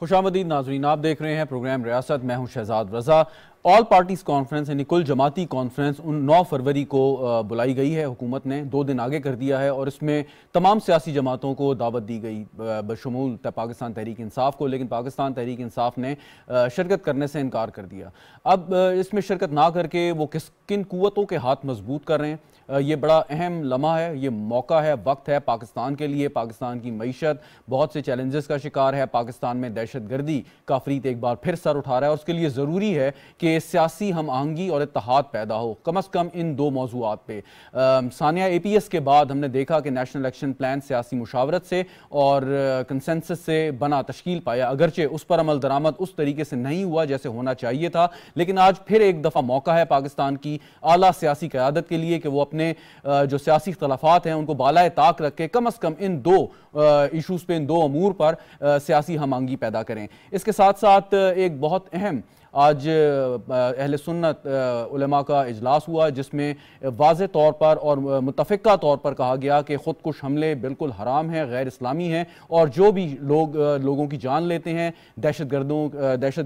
خوش آمدید ناظرین، آپ دیکھ رہے ہیں پروگرام ریاست۔ میں ہوں شہزاد رضا۔ آل پارٹیز کانفرنس یعنی کل جماعتی کانفرنس 9 فروری کو بلائی گئی ہے، حکومت نے 2 دن آگے کر دیا ہے، اور اس میں تمام سیاسی جماعتوں کو دعوت دی گئی بشمول پاکستان تحریک انصاف کو، لیکن پاکستان تحریک انصاف نے شرکت کرنے سے انکار کر دیا۔ اب اس میں شرکت نہ کر کے وہ کن قوتوں کے ہاتھ مضبوط کر رہے ہیں، یہ بڑا اہم لمحہ ہے، یہ موقع ہے، وقت ہے پاکستان کے لیے۔ پاکستان کی معیشت بہت سے چیلنجز کا شکار ہے، پاکستان میں دہشت گردی کا عفریت ایک بار پھر سر اٹھا رہا ہے، اور اس کے لیے ضروری ہے کہ سیاسی ہم آہنگی اور اتحاد پیدا ہو، کم از کم ان 2 موضوعات پہ۔ ثانیہ APS کے بعد ہم نے دیکھا کہ نیشنل الیکشن پلان سیاسی مشاورت سے اور کنسنسس سے بنا تشکیل پایا، اگرچہ اس پر عمل درآمد اس طریقے سے نہیں ہوا جیسے ہونا چاہیے تھا، لیکن آج پھر ایک دفعہ موقع ہے پاکستان کی اعلیٰ سیاسی قیادت کے لیے کہ وہ اپنے جو سیاسی اختلافات ہیں ان کو بالائے طاق رکھ کے کم از کم ان 2 ایشوز پہ، ان 2 امور پر سیاسی ہم آہنگی پیدا کریں۔ اس کے ساتھ ساتھ ایک بہت اہم آج اہل سنت علماء کا اجلاس ہوا، جس میں واضح طور پر اور متفقہ طور پر کہا گیا کہ خودکش حملے بالکل حرام ہیں، غیر اسلامی ہیں، اور جو بھی لوگوں کی جان لیتے ہیں، دہشت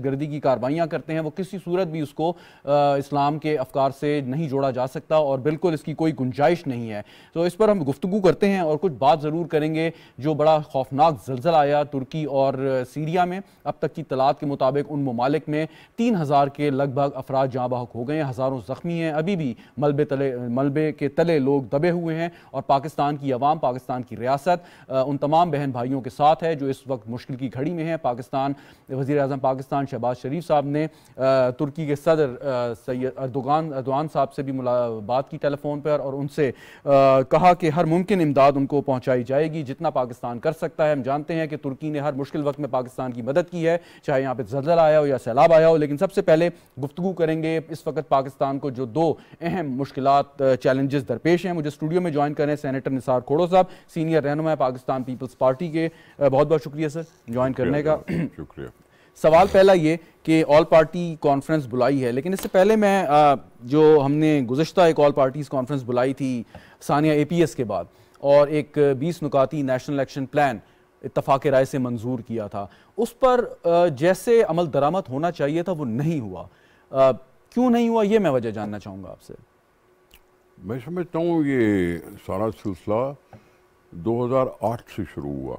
گردی کی کارروائیاں کرتے ہیں، وہ کسی صورت بھی اس کو اسلام کے افکار سے نہیں جوڑا جا سکتا، اور بالکل اس کی کوئی گنجائش نہیں ہے۔ تو اس پر ہم گفتگو کرتے ہیں اور کچھ بات ضرور کریں گے۔ جو بڑا خوفناک زلزلہ آیا ترکی اور سیریا میں، اب تک کی اطلاعات کے مطابق ان ممالک میں 3000 کے لگ بھگ افراد جاں بحق ہو گئے ہیں، ہزاروں زخمی ہیں، ابھی بھی ملبے کے تلے لوگ دبے ہوئے ہیں، اور پاکستان کی عوام، پاکستان کی ریاست ان تمام بہن بھائیوں کے ساتھ ہے جو اس وقت مشکل کی گھڑی میں ہیں۔ وزیر اعظم پاکستان شہباز شریف صاحب نے ترکی کے صدر سید اردوغان صاحب سے بھی بات کی ٹیلی فون پر، اور ان سے کہا کہ ہر ممکن امداد ان کو پہنچائی جائے گی جتنا پاکستان کر سکتا ہے۔ ہم جانتے ہیں کہ ترکی نے ہر مشکل وقت میں پاکستان کی مدد کی ہے، چاہے یہاں پہ زلزلہ آیا ہو یا سیلاب آیا ہو، لیکن سب سے پہلے گفتگو کریں گے اس وقت پاکستان کو جو 2 اہم مشکلات چیلنجز درپیش ہیں۔ مجھے اسٹوڈیو میں جوائن کریں سینیٹر نثار کھوڑو صاحب، سینئر رہنما پاکستان پیپلز پارٹی کے۔ بہت بہت شکریہ سر جوائن کرنے کا۔ شکریہ۔ سوال پہلا یہ کہ آل پارٹی کانفرنس بلائی ہے، لیکن اس سے پہلے میں جو ہم نے گزشتہ ایک آل پارٹیز کانفرنس بلائی تھی ثانیہ APS کے بعد، اور ایک 20 نکاتی نیشنل الیکشن پلان اتفاق رائے سے منظور کیا تھا، اس پر جیسے عمل درآمد ہونا چاہیے تھا وہ نہیں ہوا، کیوں نہیں ہوا یہ میں وجہ جاننا چاہوں گا آپ سے۔ میں سمجھتا ہوں یہ سارا سلسلہ 2008 سے شروع ہوا۔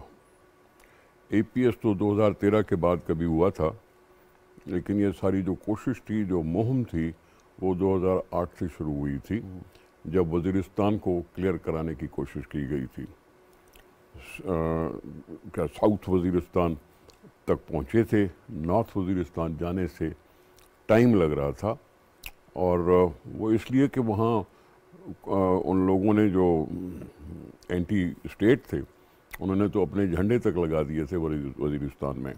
APS تو 2013 کے بعد کبھی ہوا تھا، لیکن یہ ساری جو کوشش تھی، جو مہم تھی، وہ 2008 سے شروع ہوئی تھی، جب وزیرستان کو کلیئر کرانے کی کوشش کی گئی تھی۔ کیا ساؤتھ وزیرستان تک پہنچے تھے، نارتھ وزیرستان جانے سے ٹائم لگ رہا تھا، اور وہ اس لیے کہ وہاں ان لوگوں نے جو اینٹی اسٹیٹ تھے انہوں نے تو اپنے جھنڈے تک لگا دیے تھے وزیرستان میں۔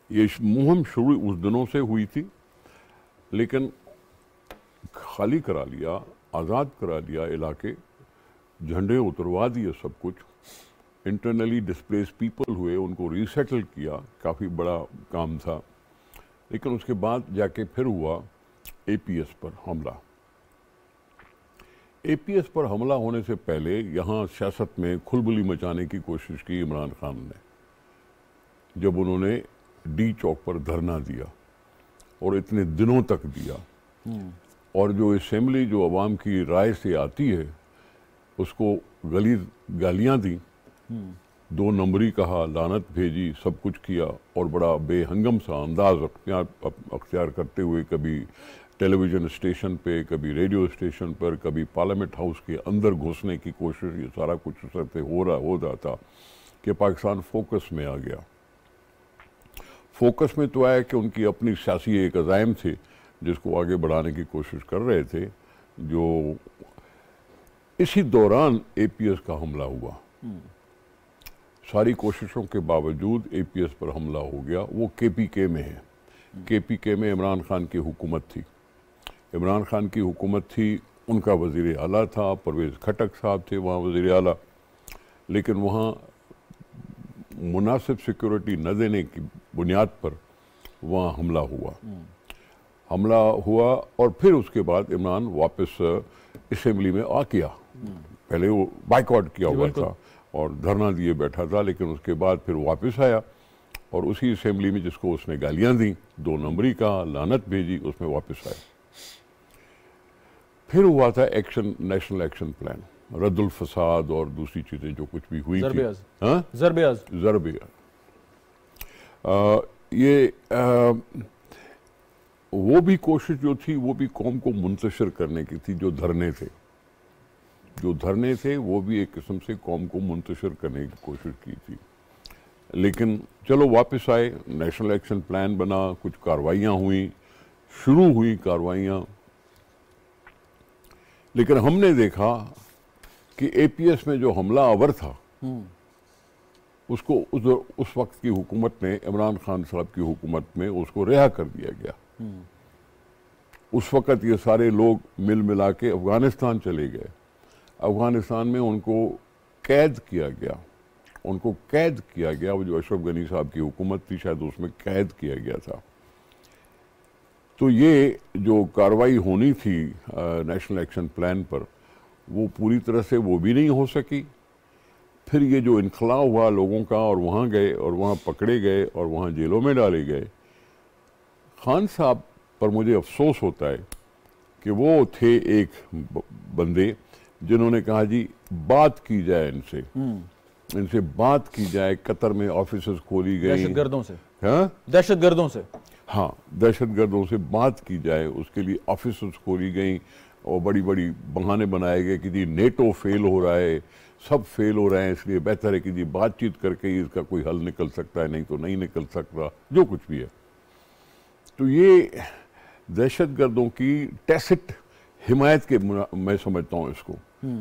یہ مہم شروع اس دنوں سے ہوئی تھی، لیکن خالی کرا لیا، آزاد کرا لیا علاقے، جھنڈے اتروا دیے، سب کچھ انٹرنلی ڈسپلیس پیپل ہوئے، ان کو ریسیٹل کیا، کافی بڑا کام تھا۔ لیکن اس کے بعد جا کے پھر ہوا APS پر حملہ۔ APS پر حملہ ہونے سے پہلے یہاں سیاست میں کھلبلی مچانے کی کوشش کی عمران خان نے، جب انہوں نے ڈی چوک پر دھرنا دیا، اور اتنے دنوں تک دیا، اور جو اسمبلی جو عوام کی رائے سے آتی ہے اس کو گالیاں دیں، 2 نمبری کہا، لعنت بھیجی، سب کچھ کیا، اور بڑا بے ہنگم سا انداز اختیار کرتے ہوئے کبھی ٹیلی ویژن اسٹیشن پہ، کبھی ریڈیو اسٹیشن پر، کبھی پارلیمنٹ ہاؤس کے اندر گھسنے کی کوشش، یہ سارا کچھ اس سے ہو رہا تھا کہ پاکستان فوکس میں آ گیا۔ فوکس میں تو آیا کہ ان کی اپنی سیاسی ایک عزائم تھے جس کو آگے بڑھانے کی کوشش کر رہے تھے، جو اسی دوران APS کا حملہ ہوا۔ ساری کوششوں کے باوجود APS پر حملہ ہو گیا۔ وہ KPK میں ہے، KPK میں عمران خان کی حکومت تھی، عمران خان کی حکومت تھی، ان کا وزیر اعلیٰ تھا، پرویز کھٹک صاحب تھے وہاں وزیر اعلیٰ، لیکن وہاں مناسب سیکورٹی نہ دینے کی بنیاد پر وہاں حملہ ہوا، اور پھر اس کے بعد عمران واپس اسمبلی میں کیا۔ پہلے وہ بائیکاٹ کیا ہوا تھا اور دھرنا دیے بیٹھا تھا، لیکن اس کے بعد پھر واپس آیا اور اسی اسمبلی میں جس کو اس نے گالیاں دیں 2 نمبری کا لعنت بھیجی اس میں واپس آئے. پھر ہوا تھا ایکشن نیشنل ایکشن پلان, رد الفساد اور دوسری چیزیں جو کچھ بھی ہوئی تھی. ضرب یہ وہ بھی کوشش جو تھی وہ بھی قوم کو منتشر کرنے کی تھی. جو دھرنے تھے وہ بھی ایک قسم سے قوم کو منتشر کرنے کی کوشش کی تھی. لیکن چلو واپس آئے, نیشنل ایکشن پلان بنا, کچھ کاروائیاں ہوئیں, شروع ہوئی کاروائیاں. لیکن ہم نے دیکھا کہ اے پی ایس میں جو حملہ آور تھا اس کو اس وقت کی حکومت نے, عمران خان صاحب کی حکومت میں اس کو رہا کر دیا گیا. اس وقت یہ سارے لوگ مل ملا کے افغانستان چلے گئے. افغانستان میں ان کو قید کیا گیا, وہ جو اشرف غنی صاحب کی حکومت تھی شاید اس میں قید کیا گیا تھا. تو یہ جو کاروائی ہونی تھی نیشنل ایکشن پلان پر وہ پوری طرح سے وہ بھی نہیں ہو سکی. پھر یہ جو انخلا ہوا لوگوں کا اور وہاں گئے اور وہاں پکڑے گئے اور وہاں جیلوں میں ڈالے گئے. خان صاحب پر مجھے افسوس ہوتا ہے کہ وہ تھے ایک بندے جنہوں نے کہا جی بات کی جائے ان سے بات کی جائے. قطر میں آفیسز کھولی گئی دہشت گردوں سے بات کی جائے, اس کے لیے آفیسز کھولی گئیں اور بڑی بڑی بہانے بنائے گئے کہ جی نیٹو فیل ہو رہا ہے, سب فیل ہو رہے ہیں, اس لیے بہتر ہے کہ جی بات چیت کر کے اس کا کوئی حل نکل سکتا ہے, نہیں تو نہیں نکل سکتا, جو کچھ بھی ہے. تو یہ دہشت گردوں کی ٹیسٹ حمایت کے میں سمجھتا ہوں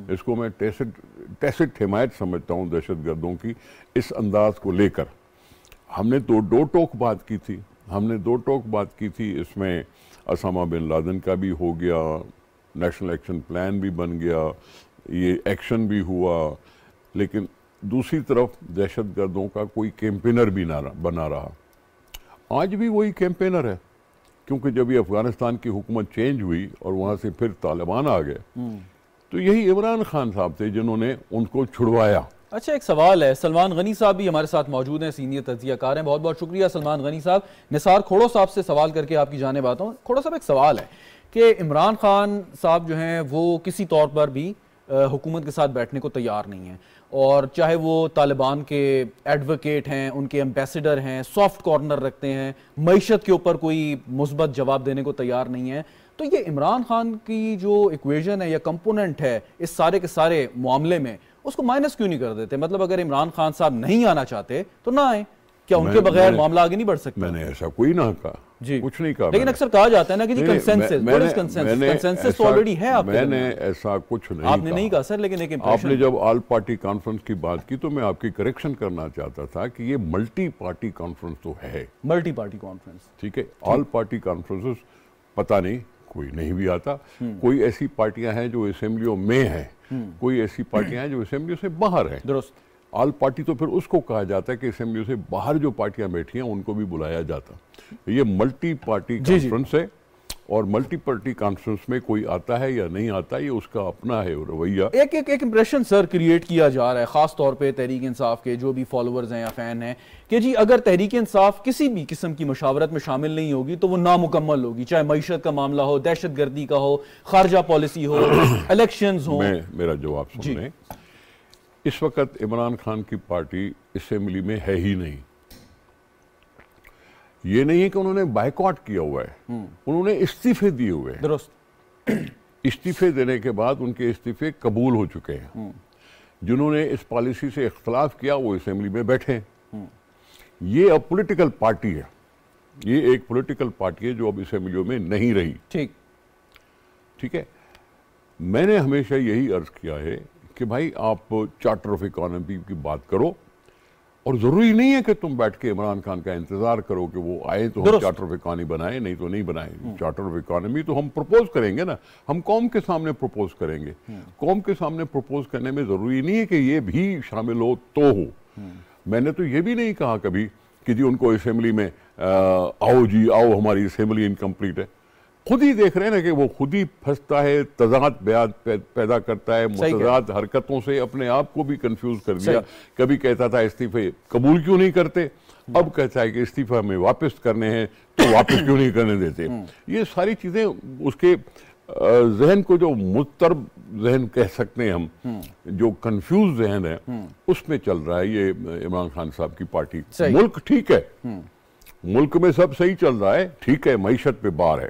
اس کو میں ٹیسٹ حمایت سمجھتا ہوں دہشت گردوں کی اس انداز کو لے کر. ہم نے تو دو ٹوک بات کی تھی. اس میں اسامہ بن لادن کا بھی ہو گیا, نیشنل ایکشن پلان بھی بن گیا, یہ ایکشن بھی ہوا. لیکن دوسری طرف دہشت گردوں کا کوئی کیمپینر بھی نہ بنا رہا. آج بھی وہی کیمپینر ہے, کیونکہ جب یہ افغانستان کی حکومت چینج ہوئی اور وہاں سے پھر طالبان آ گئے تو یہی عمران خان صاحب تھے جنہوں نے ان کو چھڑوایا. اچھا, ایک سوال ہے, سلمان غنی صاحب بھی ہمارے ساتھ موجود ہیں, سینئر تجزیہ کار ہیں. بہت بہت شکریہ سلمان غنی صاحب. نثار کھوڑو صاحب سے سوال کر کے آپ کی جانب آتا ہوں. کھوڑو صاحب, ایک سوال ہے کہ عمران خان صاحب جو ہیں وہ کسی طور پر بھی حکومت کے ساتھ بیٹھنے کو تیار نہیں ہیں, اور چاہے وہ طالبان کے ایڈوکیٹ ہیں, ان کے ایمبیسیڈر ہیں, سافٹ کارنر رکھتے ہیں, معیشت کے اوپر کوئی مثبت جواب دینے کو تیار نہیں ہیں. تو یہ عمران خان کی جو ایکویژن ہے یا کمپوننٹ ہے اس سارے کے سارے معاملے میں, اس کو مائنس کیوں نہیں کر دیتے؟ مطلب اگر عمران خان صاحب نہیں آنا چاہتے تو نہ آئیں, کیا ان کے بغیر معاملہ آگے نہیں بڑھ سکتا؟ میں نے ایسا کوئی نہ کہا, کچھ نہیں کہا. لیکن اکثر کہا جاتا ہے نا کہ جی کنسنسس تو آلریڈی ہے آپ کے. میں نے ایسا کچھ نہیں کہا. آپ نے نہیں کہا سر, لیکن ایک آپ نے جب آل پارٹی کانفرنس کی بات کی تو میں آپ کی کریکشن کرنا چاہتا تھا کہ یہ ملٹی پارٹی کانفرنس تو ہے. ملٹی پارٹی کانفرنس, ٹھیک ہے. آل پارٹی کانفرنس پتہ نہیں, کوئی نہیں بھی آتا. کوئی ایسی پارٹیاں ہیں جو اسمبلیوں میں ہیں, کوئی ایسی پارٹیاں ہیں جو اسمبلیوں سے باہر ہیں. درست. آل پارٹی تو پھر اس کو کہا جاتا ہے کہ اسمبلیوں سے باہر جو پارٹیاں بیٹھی ہیں ان کو بھی بلایا جاتا. یہ ملٹی پارٹی کانفرنس ہے, اور ملٹی پارٹی کانفرنس میں کوئی آتا ہے یا نہیں آتا یہ اس کا اپنا ہے رویہ. ایک امپریشن سر کریٹ کیا جا رہا ہے خاص طور پہ تحریک انصاف کے جو بھی فالوورز ہیں یا فین ہیں کہ جی اگر تحریک انصاف کسی بھی قسم کی مشاورت میں شامل نہیں ہوگی تو وہ نامکمل ہوگی, چاہے معیشت کا معاملہ ہو, دہشت گردی کا ہو, خارجہ پالیسی ہو, الیکشنز ہوں. میرا جواب سن لیں. اس وقت عمران خان کی پارٹی اسمبلی میں ہے ہی نہیں. یہ نہیں ہے کہ انہوں نے بائیکاٹ کیا ہوا ہے, انہوں نے استعفے دیے ہوئے ہیں. درست. استعفے دینے کے بعد ان کے استعفے قبول ہو چکے ہیں. جنہوں نے اس پالیسی سے اختلاف کیا وہ اسمبلی میں بیٹھے. یہ اب پولیٹیکل پارٹی ہے, یہ ایک پولیٹیکل پارٹی ہے جو اب اسمبلیوں میں نہیں رہی. ٹھیک ہے. میں نے ہمیشہ یہی عرض کیا ہے کہ بھائی آپ چارٹر آف اکانومی کی بات کرو, اور ضروری نہیں ہے کہ تم بیٹھ کے عمران خان کا انتظار کرو کہ وہ آئے تو ہم چارٹر آف اکانومی بنائیں, نہیں تو نہیں بنائیں. چارٹر آف اکانومی تو ہم پروپوز کریں گے نا, ہم قوم کے سامنے پروپوز کریں گے. قوم کے سامنے پروپوز کرنے میں ضروری نہیں ہے کہ یہ بھی شامل ہو تو ہو. میں نے تو یہ بھی نہیں کہا کبھی کہ جی ان کو اسمبلی میں آؤ جی آؤ, ہماری اسمبلی انکمپلیٹ ہے. خود ہی دیکھ رہے ہیں نا کہ وہ خود ہی پھنستا ہے, تضاد پیدا کرتا ہے, متضاد حرکتوں سے اپنے آپ کو بھی کنفیوز کر دیا. کبھی کہتا تھا استعفے قبول کیوں نہیں کرتے, اب کہتا ہے کہ استعفیٰ میں واپس کرنے ہیں تو واپس کیوں نہیں کرنے دیتے. یہ ساری چیزیں اس کے ذہن کو جو مضطرب ذہن کہہ سکتے ہیں ہم, جو کنفیوز ذہن ہے, اس میں چل رہا ہے یہ عمران خان صاحب کی پارٹی. ملک ٹھیک ہے, ملک میں سب صحیح چل رہا ہے, ٹھیک ہے, معیشت پہ بار ہے,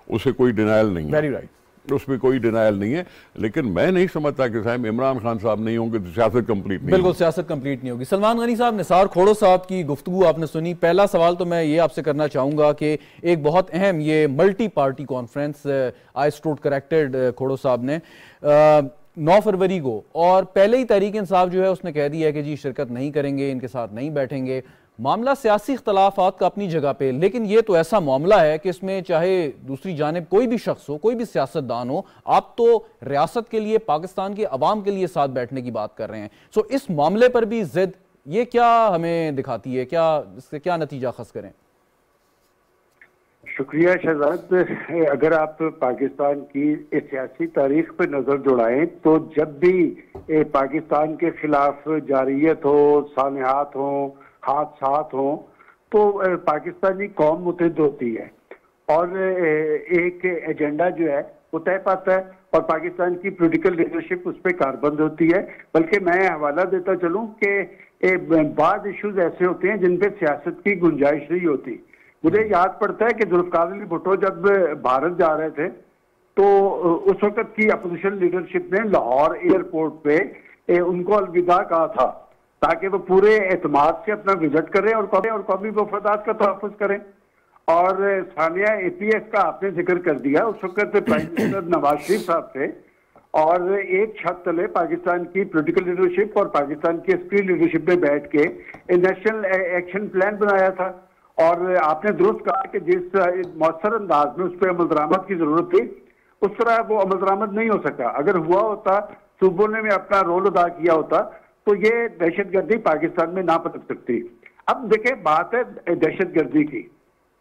اسے کوئی ڈینائل نہیں ہے, اس میں کوئی ڈینائل نہیں ہے, لیکن میں نہیں سمجھتا کہ صاحب عمران خان صاحب نہیں ہوں گے تو سیاست کمپلیٹ نہیں. بالکل سیاست کمپلیٹ نہیں ہوگی. سلمان غنی صاحب, نثار کھوڑو صاحب کی گفتگو آپ نے سنی. پہلا سوال تو میں یہ آپ سے کرنا چاہوں گا کہ ایک بہت اہم یہ multi party conference I stood corrected Khuhro صاحب نے 9 فروری کو, اور پہلے ہی تحریک انصاف جو ہے اس نے کہہ دیا ہے کہ جی شرکت نہیں کریں گے, ان کے ساتھ نہیں بیٹھیں گے. معاملہ سیاسی اختلافات کا اپنی جگہ پہ, لیکن یہ تو ایسا معاملہ ہے کہ اس میں چاہے دوسری جانب کوئی بھی شخص ہو, کوئی بھی سیاستدان ہو, آپ تو ریاست کے لیے, پاکستان کے عوام کے لیے ساتھ بیٹھنے کی بات کر رہے ہیں. سو اس معاملے پر بھی ضد یہ کیا ہمیں دکھاتی ہے, کیا اس سے کیا نتیجہ خاص کریں؟ شکریہ شہزاد. اگر آپ پاکستان کی سیاسی تاریخ پہ نظر دوڑائیں تو جب بھی پاکستان کے خلاف جارحیت ہو, سانحات ہوں, حادثات ہوں, تو پاکستانی قوم متحد ہوتی ہے اور ایک ایجنڈا جو ہے وہ طے پاتا ہے, اور پاکستان کی پولیٹیکل لیڈرشپ اس پہ کاربند ہوتی ہے. بلکہ میں حوالہ دیتا چلوں کہ بعض ایشوز ایسے ہوتے ہیں جن پہ سیاست کی گنجائش نہیں ہوتی. مجھے یاد پڑتا ہے کہ ذوالفقار علی بھٹو جب بھارت جا رہے تھے تو اس وقت کی اپوزیشن لیڈرشپ نے لاہور ایئرپورٹ پہ ان کو الوداع کہا تھا تاکہ وہ پورے اعتماد سے اپنا وزٹ کریں اور قومی مفادات کا تحفظ کریں. اور ثانیہ اے پی ایس کا آپ نے ذکر کر دیا, اس وقت پرائم منسٹر نواز شریف صاحب تھے, اور ایک چھت تلے پاکستان کی پولیٹیکل لیڈرشپ اور پاکستان کی ایکسپیرینس لیڈرشپ میں بیٹھ کے نیشنل ایکشن پلان بنایا تھا. اور آپ نے درست کہا کہ جس مؤثر انداز میں اس پہ عمل درآمد کی ضرورت تھی, اس طرح وہ عمل درآمد نہیں ہو سکا. اگر ہوا ہوتا, صوبوں نے اپنا رول ادا کیا ہوتا, تو یہ دہشت گردی پاکستان میں نہ پنپ سکتی. اب دیکھیں, بات ہے دہشت گردی کی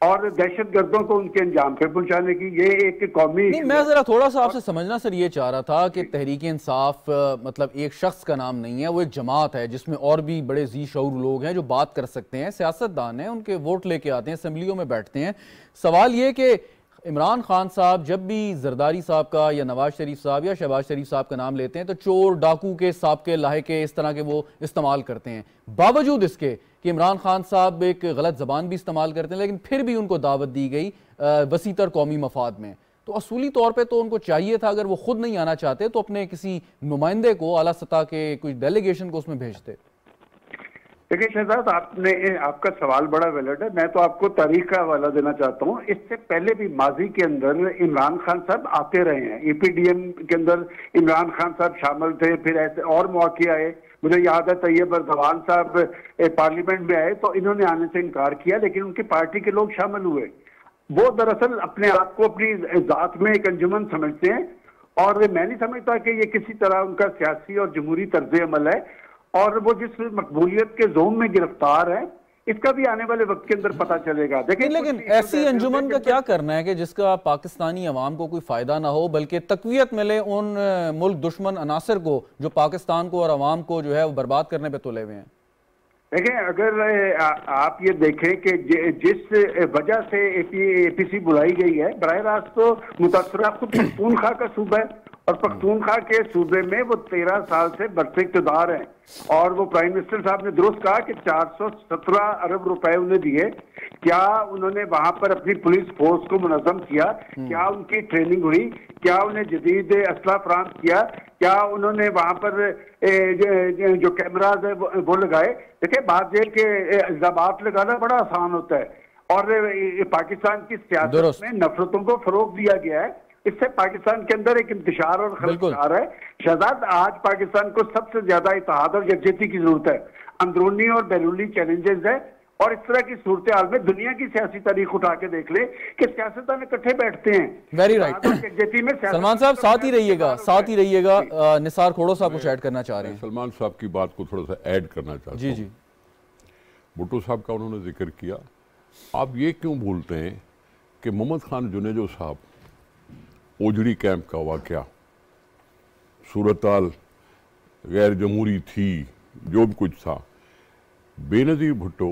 اور دہشت گردوں کو ان کے انجام پہ پہنچانے کی. یہ ایک قومی نہیں, میں ذرا تھوڑا سا آپ سے سمجھنا سر یہ چاہ رہا تھا کہ تحریک انصاف مطلب ایک شخص کا نام نہیں ہے, وہ ایک جماعت ہے جس میں اور بھی بڑے ذی شعور لوگ ہیں جو بات کر سکتے ہیں, سیاستدان ہیں, ان کے ووٹ لے کے آتے ہیں, اسمبلیوں میں بیٹھتے ہیں. سوال یہ کہ عمران خان صاحب جب بھی زرداری صاحب کا یا نواز شریف صاحب یا شہباز شریف صاحب کا نام لیتے ہیں تو چور, ڈاکو کے, سابقے, لاحقے, اس طرح کے وہ استعمال کرتے ہیں. باوجود اس کے کہ عمران خان صاحب ایک غلط زبان بھی استعمال کرتے ہیں, لیکن پھر بھی ان کو دعوت دی گئی وسیع تر قومی مفاد میں. تو اصولی طور پہ تو ان کو چاہیے تھا, اگر وہ خود نہیں آنا چاہتے تو اپنے کسی نمائندے کو, اعلیٰ سطح کے کوئی ڈیلیگیشن کو اس میں بھیجتے. دیکھیں شہزاد, آپ کا سوال بڑا ویلڈ ہے. میں تو آپ کو تاریخ کا حوالہ دینا چاہتا ہوں. اس سے پہلے بھی ماضی کے اندر عمران خان صاحب آتے رہے ہیں. ای پی ڈی ایم کے اندر عمران خان صاحب شامل تھے, پھر ایسے اور مواقع آئے. مجھے یاد ہے طیب اردوان صاحب پارلیمنٹ میں آئے تو انہوں نے آنے سے انکار کیا, لیکن ان کی پارٹی کے لوگ شامل ہوئے. وہ دراصل اپنے آپ کو اپنی ذات میں ایک انجمن سمجھتے ہیں, اور میں نہیں سمجھتا کہ یہ کسی طرح ان کا سیاسی اور جمہوری طرز عمل ہے. اور وہ جس مقبولیت کے زوم میں گرفتار ہے, اس کا بھی آنے والے وقت کے اندر پتہ چلے گا. لیکن ایسی انجمن کا کیا کرنا ہے کہ جس کا پاکستانی عوام کو کوئی فائدہ نہ ہو, بلکہ تقویت ملے ان ملک دشمن عناصر کو جو پاکستان کو اور عوام کو جو ہے وہ برباد کرنے پہ تلے ہوئے ہیں. دیکھیں, اگر آپ یہ دیکھیں کہ جس وجہ سے اے پی سی بلائی گئی ہے, براہ راست تو متاثرہ خود پختونخوا کا صوبہ ہے, اور پختونخوا کے صوبے میں وہ 13 سال سے برسر اقتدار ہیں. اور وہ پرائم منسٹر صاحب نے درست کہا کہ 417 ارب روپے انہیں دیے. کیا انہوں نے وہاں پر اپنی پولیس فورس کو منظم کیا؟ کیا ان کی ٹریننگ ہوئی؟ کیا انہیں جدید اسلحہ فراہم کیا؟ کیا انہوں نے وہاں پر جو کیمراز ہے وہ لگائے؟ دیکھیں, بات یہ کہ الزامات لگانا بڑا آسان ہوتا ہے, اور پاکستان کی سیاست میں نفرتوں کو فروغ دیا گیا ہے. اس سے پاکستان کے اندر ایک انتشار اور خلفشار ہے. شہزاد, آج پاکستان کو سب سے زیادہ اتحاد اور یکجہتی کی ضرورت ہے. اندرونی اور بیرونی چیلنجز ہیں, اور اس طرح کی صورتحال میں دنیا کی سیاسی تاریخ اٹھا کے دیکھ لیں کہ سیاستدان اکٹھے بیٹھتے ہیں. Very right. سلمان صاحب ساتھ ہی رہیے گا. نثار کھوڑو صاحب کچھ ایڈ کرنا چاہ رہے ہیں. سلمان صاحب کی بات کو تھوڑا سا ایڈ کرنا چاہتا ہوں. جی جی. بھٹو صاحب کا انہوں نے ذکر کیا. آپ یہ کیوں بھولتے ہیں کہ محمد خان جنیجو صاحب, اوجڑی کیمپ کا واقعہ, صورتحال غیر جمہوری تھی, جو بھی کچھ تھا, بے نظیر بھٹو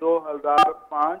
2005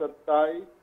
27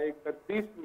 31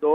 2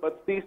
32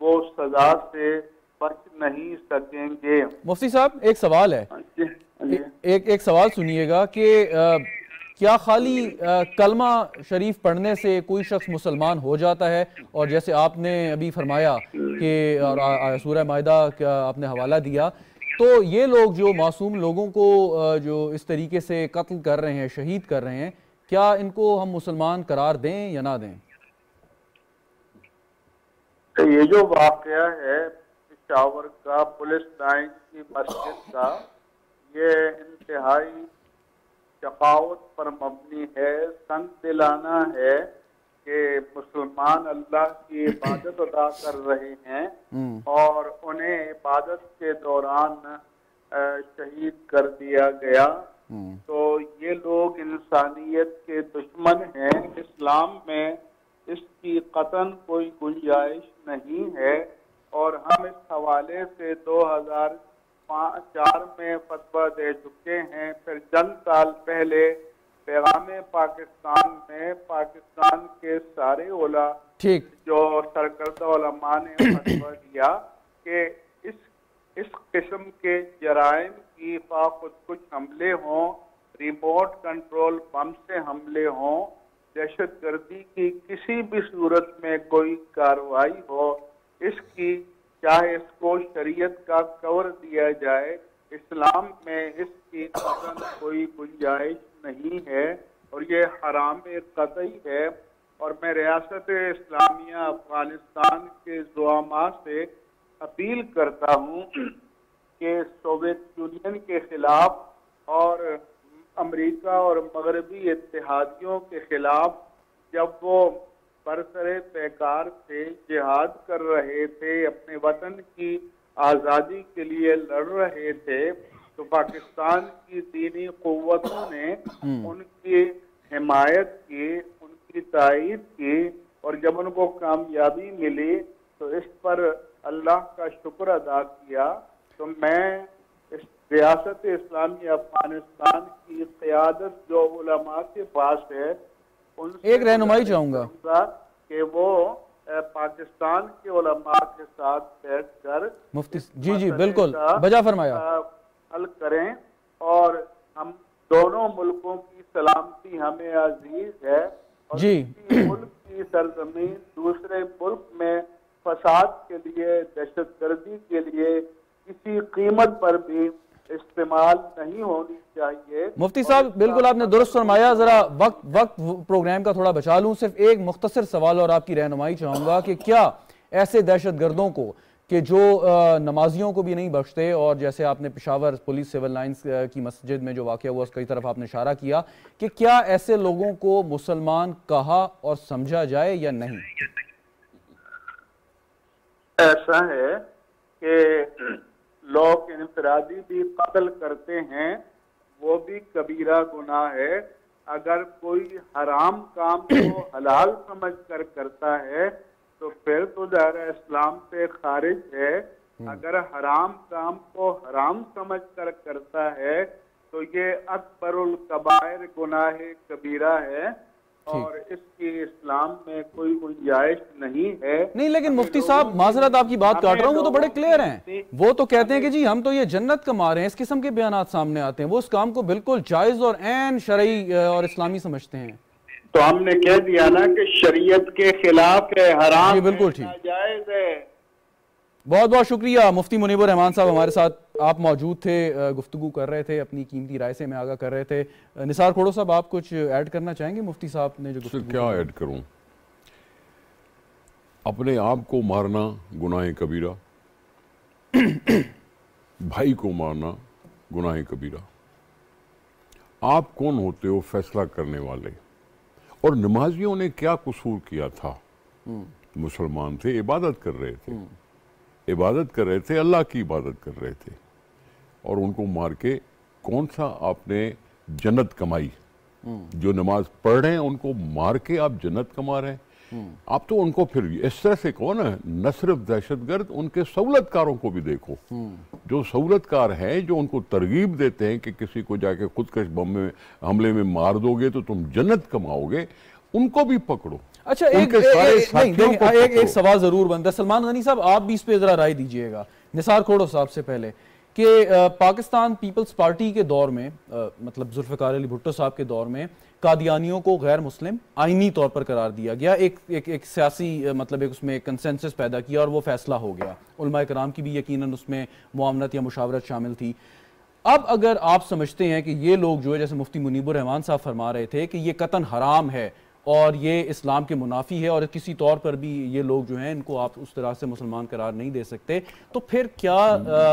وہ سزا سے بچ نہیں سکیں گے۔ مفتی صاحب ایک سوال ہے، ایک سوال سنیے گا کہ کیا خالی کلمہ شریف پڑھنے سے کوئی شخص مسلمان ہو جاتا ہے؟ اور جیسے آپ نے ابھی فرمایا کہ سورہ مائدہ کا آپ نے حوالہ دیا، تو یہ لوگ جو معصوم لوگوں کو جو اس طریقے سے قتل کر رہے ہیں، شہید کر رہے ہیں، کیا ان کو ہم مسلمان قرار دیں یا نہ دیں؟ یہ جو واقعہ ہے پشاور کا پولیس لائن کی مسجد کا، یہ انتہائی شقاوت پر مبنی ہے، سنگ دلانہ ہے کہ مسلمان اللہ کی عبادت ادا کر رہے ہیں اور انہیں عبادت کے دوران شہید کر دیا گیا۔ تو یہ لوگ انسانیت کے دشمن ہیں۔ اسلام میں اس کی قطعاً کوئی گنجائش نہیں ہے، اور ہم اس حوالے سے 2004 میں فتویٰ دے چکے ہیں۔ پھر چند سال پہلے پیغام پاکستان میں پاکستان کے سارے جو سرکردہ علماء نے فتویٰ دیا کہ اس قسم کے جرائم کی خود کچھ حملے ہوں، ریموٹ کنٹرول بم سے حملے ہوں، دہشت گردی کی کسی بھی صورت میں کوئی کارروائی ہو، اس کی چاہے اس کو شریعت کا کور دیا جائے، اسلام میں اس کی قطعاً کوئی گنجائش نہیں ہے اور یہ حرام قطعی ہے۔ اور میں ریاست اسلامیہ افغانستان کے زعماء سے اپیل کرتا ہوں کہ سوویت یونین کے خلاف اور امریکہ اور مغربی اتحادیوں کے خلاف جب وہ برسر پیکار تھے، جہاد کر رہے تھے، اپنے وطن کی آزادی کے لیے لڑ رہے تھے، تو پاکستان کی دینی قوتوں نے ان کی حمایت کی، ان کی تائید کی، اور جب ان کو کامیابی ملی تو اس پر اللہ کا شکر ادا کیا۔ تو میں اس ریاست اسلامی افغانستان کی قیادت جو علماء کے پاس ہے، ان سے ایک رہنمائی چاہوں گا کہ وہ پاکستان کے علماء کے ساتھ بیٹھ کر مفتی جی بالکل بجا فرمایا حل کریں، اور ہم دونوں ملکوں کی سلامتی ہمیں عزیز ہے، اور کسی ملک کی سرزمین دوسرے ملک میں فساد کے لیے، دہشت گردی کے لیے کسی قیمت پر بھی استعمال نہیں ہونی چاہیے۔ مفتی صاحب بالکل آپ نے درست فرمایا۔ ذرا وقت پروگرام کا تھوڑا بچا لوں، صرف ایک مختصر سوال اور آپ کی رہنمائی چاہوں گا کہ کیا ایسے دہشت گردوں کو کہ جو نمازیوں کو بھی نہیں بخشتے، اور جیسے آپ نے پشاور پولیس سول لائنز کی مسجد میں جو واقعہ ہوا اس کی طرف آپ نے اشارہ کیا، کہ کیا ایسے لوگوں کو مسلمان کہا اور سمجھا جائے یا نہیں؟ ایسا ہے کہ لوگ انفرادی بھی قتل کرتے ہیں، وہ بھی کبیرہ گناہ ہے۔ اگر کوئی حرام کام کو حلال سمجھ کر کرتا ہے تو پھر تو دائرہ اسلام سے خارج ہے۔ اگر حرام کام کو حرام سمجھ کر کرتا ہے تو یہ اکبر الکبائر گناہ کبیرہ ہے، اور اس کی اسلام میں کوئی گنجائش نہیں ہے۔ نہیں لیکن مفتی صاحب معذرت آپ کی بات کاٹ رہا ہوں، وہ تو بڑے کلیئر ہیں، وہ تو کہتے ہیں کہ جی ہم تو یہ جنت کما رہے ہیں، اس قسم کے بیانات سامنے آتے ہیں، وہ اس کام کو بالکل جائز اور عین شرعی اور اسلامی سمجھتے ہیں۔ تو ہم نے کہہ دیا نا کہ شریعت کے خلاف ہے، حرام بالکل ہے، ناجائز ہے۔ بہت بہت شکریہ مفتی منیب الرحمان صاحب، ہمارے ساتھ آپ موجود تھے، گفتگو کر رہے تھے، اپنی قیمتی رائے سے میں آگاہ کر رہے تھے۔ نثار کھوڑو صاحب آپ کچھ ایڈ کرنا چاہیں گے؟ مفتی صاحب نے جو گفتگو کیا ایڈ کروں؟ اپنے آپ کو مارنا گناہ کبیرہ، بھائی کو مارنا گناہ کبیرہ۔ آپ کون ہوتے ہو فیصلہ کرنے والے؟ اور نمازیوں نے کیا قصور کیا تھا؟ مسلمان تھے، عبادت کر رہے تھے، عبادت کر رہے تھے، اللہ کی عبادت کر رہے تھے، اور ان کو مار کے کون سا آپ نے جنت کمائی؟ جو نماز پڑھ رہے ہیں ان کو مار کے آپ جنت کما رہے ہیں؟ آپ تو ان کو پھر اس طرح سے کون ہے؟ نہ صرف دہشت گرد، ان کے سہولت کاروں کو بھی دیکھو، جو سہولت کار ہیں، جو ان کو ترغیب دیتے ہیں کہ کسی کو جا کے خودکش بم میں حملے میں مار دو گے تو تم جنت کماؤ گے، ان کو بھی پکڑو. اچھا ایک سوال ضرور بنتا ہے سلمان غنی صاحب, آپ بھی اس پہ ذرا رائے دیجئے گا نثار کھوڑو صاحب سے پہلے, کہ پاکستان پیپلز پارٹی کے دور میں, مطلب ذوالفقار علی بھٹو صاحب کے دور میں, قادیانیوں کو غیر مسلم آئینی طور پر قرار دیا گیا, ایک سیاسی مطلب اس میں کنسنسس پیدا کیا اور وہ فیصلہ ہو گیا. علماء کرام کی بھی یقیناً اس میں معاونت یا مشاورت شامل تھی. اب اگر آپ سمجھتے ہیں کہ یہ لوگ جو ہے, جیسے مفتی منیب الرحمان صاحب فرما رہے تھے کہ یہ قطعاً حرام ہے اور یہ اسلام کے منافی ہے اور کسی طور پر بھی یہ لوگ جو ہیں ان کو آپ اس طرح سے مسلمان قرار نہیں دے سکتے, تو پھر کیا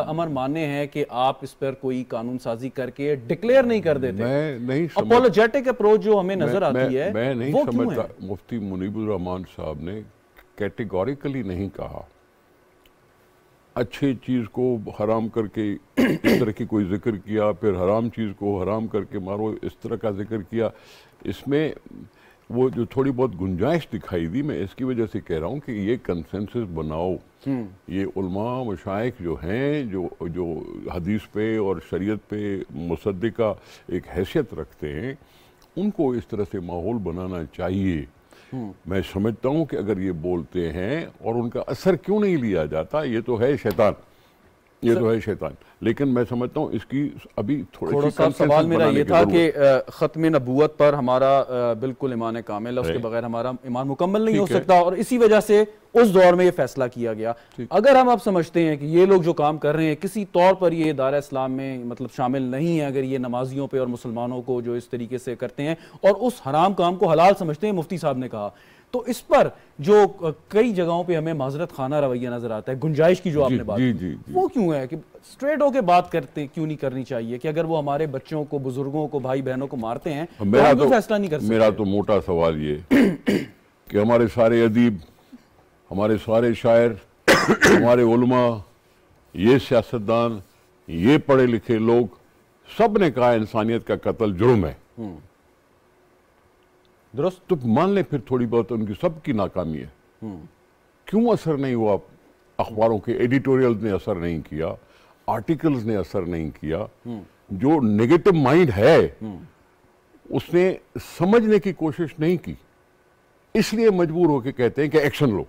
امر ماننے ہیں کہ آپ اس پر کوئی قانون سازی کر کے ڈکلیئر نہیں کر دیتے؟ میں نہیں اپولوجیٹک اپروچ جو ہمیں نظر آتی ہے میں نہیں سمجھتا. مفتی منیب الرحمان صاحب نے کیٹیگوریکلی نہیں کہا اچھی چیز کو حرام کر کے اس طرح کی کوئی ذکر کیا, پھر حرام چیز کو حرام کر کے مارو اس طرح کا ذکر کیا. اس میں وہ جو تھوڑی بہت گنجائش دکھائی دی, میں اس کی وجہ سے کہہ رہا ہوں کہ یہ کنسنسس بناؤ. یہ علماء مشائخ جو ہیں جو حدیث پہ اور شریعت پہ مصدقہ ایک حیثیت رکھتے ہیں, ان کو اس طرح سے ماحول بنانا چاہیے. میں سمجھتا ہوں کہ اگر یہ بولتے ہیں اور ان کا اثر کیوں نہیں لیا جاتا, یہ تو ہے شیطان, یہ تو ہے شیطان. لیکن میں سمجھتا ہوں اس کی ابھی تھوڑی سی سوال میرا یہ تھا کہ ختم نبوت پر ہمارا بالکل ایمان کامل ہے, اس کے بغیر ہمارا ایمان مکمل نہیں ہو سکتا, اور اسی وجہ سے اس دور میں یہ فیصلہ کیا گیا. اگر ہم اب سمجھتے ہیں کہ یہ لوگ جو کام کر رہے ہیں کسی طور پر یہ دائرہ اسلام میں مطلب شامل نہیں ہے, اگر یہ نمازیوں پہ اور مسلمانوں کو جو اس طریقے سے کرتے ہیں اور اس حرام کام کو حلال سمجھتے ہیں, مفتی صاحب نے کہا, تو اس پر جو کئی جگہوں پہ ہمیں معذرت خانہ رویہ نظر آتا ہے, گنجائش کی جو آپ نے بات کی, وہ کیوں ہے کہ سٹریٹ ہو کے بات کرتے کیوں نہیں کرنی چاہیے کہ اگر وہ ہمارے بچوں کو, بزرگوں کو, بھائی بہنوں کو مارتے ہیں تو ہم فیصلہ نہیں کر سکتے؟ میرا تو موٹا سوال یہ کہ ہمارے سارے ادیب, ہمارے سارے شاعر, ہمارے علماء, یہ سیاستدان, یہ پڑھے لکھے لوگ, سب نے کہا انسانیت کا قتل جرم ہے. درست, تو مان لیں پھر تھوڑی بہت ان کی سب کی ناکامی ہے. کیوں اثر نہیں ہوا؟ اخباروں کے ایڈیٹوریلز نے اثر نہیں کیا, آرٹیکلز نے اثر نہیں کیا. جو نیگیٹو مائنڈ ہے اس نے سمجھنے کی کوشش نہیں کی, اس لیے مجبور ہو کے کہتے ہیں کہ ایکشن لو.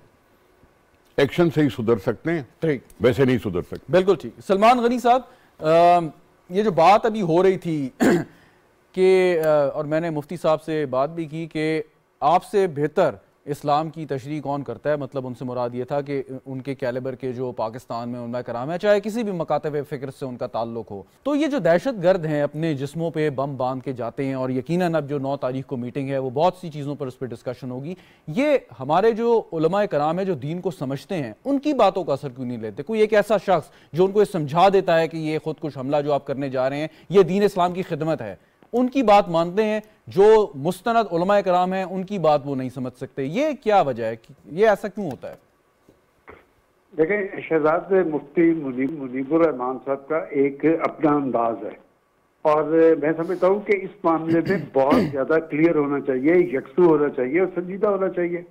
ایکشن سے ہی صدر سکتے ہیں, ویسے نہیں صدر سکتے. بالکل ٹھیک. سلمان غنی صاحب, یہ جو بات ابھی ہو رہی تھی کہ, اور میں نے مفتی صاحب سے بات بھی کی کہ آپ سے بہتر اسلام کی تشریح کون کرتا ہے, مطلب ان سے مراد یہ تھا کہ ان کے کیلیبر کے جو پاکستان میں علماء کرام ہے, چاہے کسی بھی مکاتب فکر سے ان کا تعلق ہو, تو یہ جو دہشت گرد ہیں اپنے جسموں پہ بم باندھ کے جاتے ہیں, اور یقیناً اب جو 9 تاریخ کو میٹنگ ہے وہ بہت سی چیزوں پر اس پہ ڈسکشن ہوگی, یہ ہمارے جو علماء کرام ہیں جو دین کو سمجھتے ہیں ان کی باتوں کا اثر کیوں نہیں لیتے؟ کوئی ایک ایسا شخص جو ان کو یہ سمجھا دیتا ہے کہ یہ خود کش حملہ جو آپ کرنے جا رہے ہیں یہ دین اسلام کی خدمت ہے, ان کی بات مانتے ہیں, جو مستند علماء کرام ہیں ان کی بات وہ نہیں سمجھ سکتے, یہ کیا وجہ ہے, یہ ایسا کیوں ہوتا ہے؟ دیکھیں, شہزاد مفتی منیب الرحمان صاحب کا ایک اپنا انداز ہے, اور میں سمجھتا ہوں کہ اس معاملے میں بہت زیادہ کلیئر ہونا چاہیے, یکسو ہونا چاہیے اور سنجیدہ ہونا چاہیے.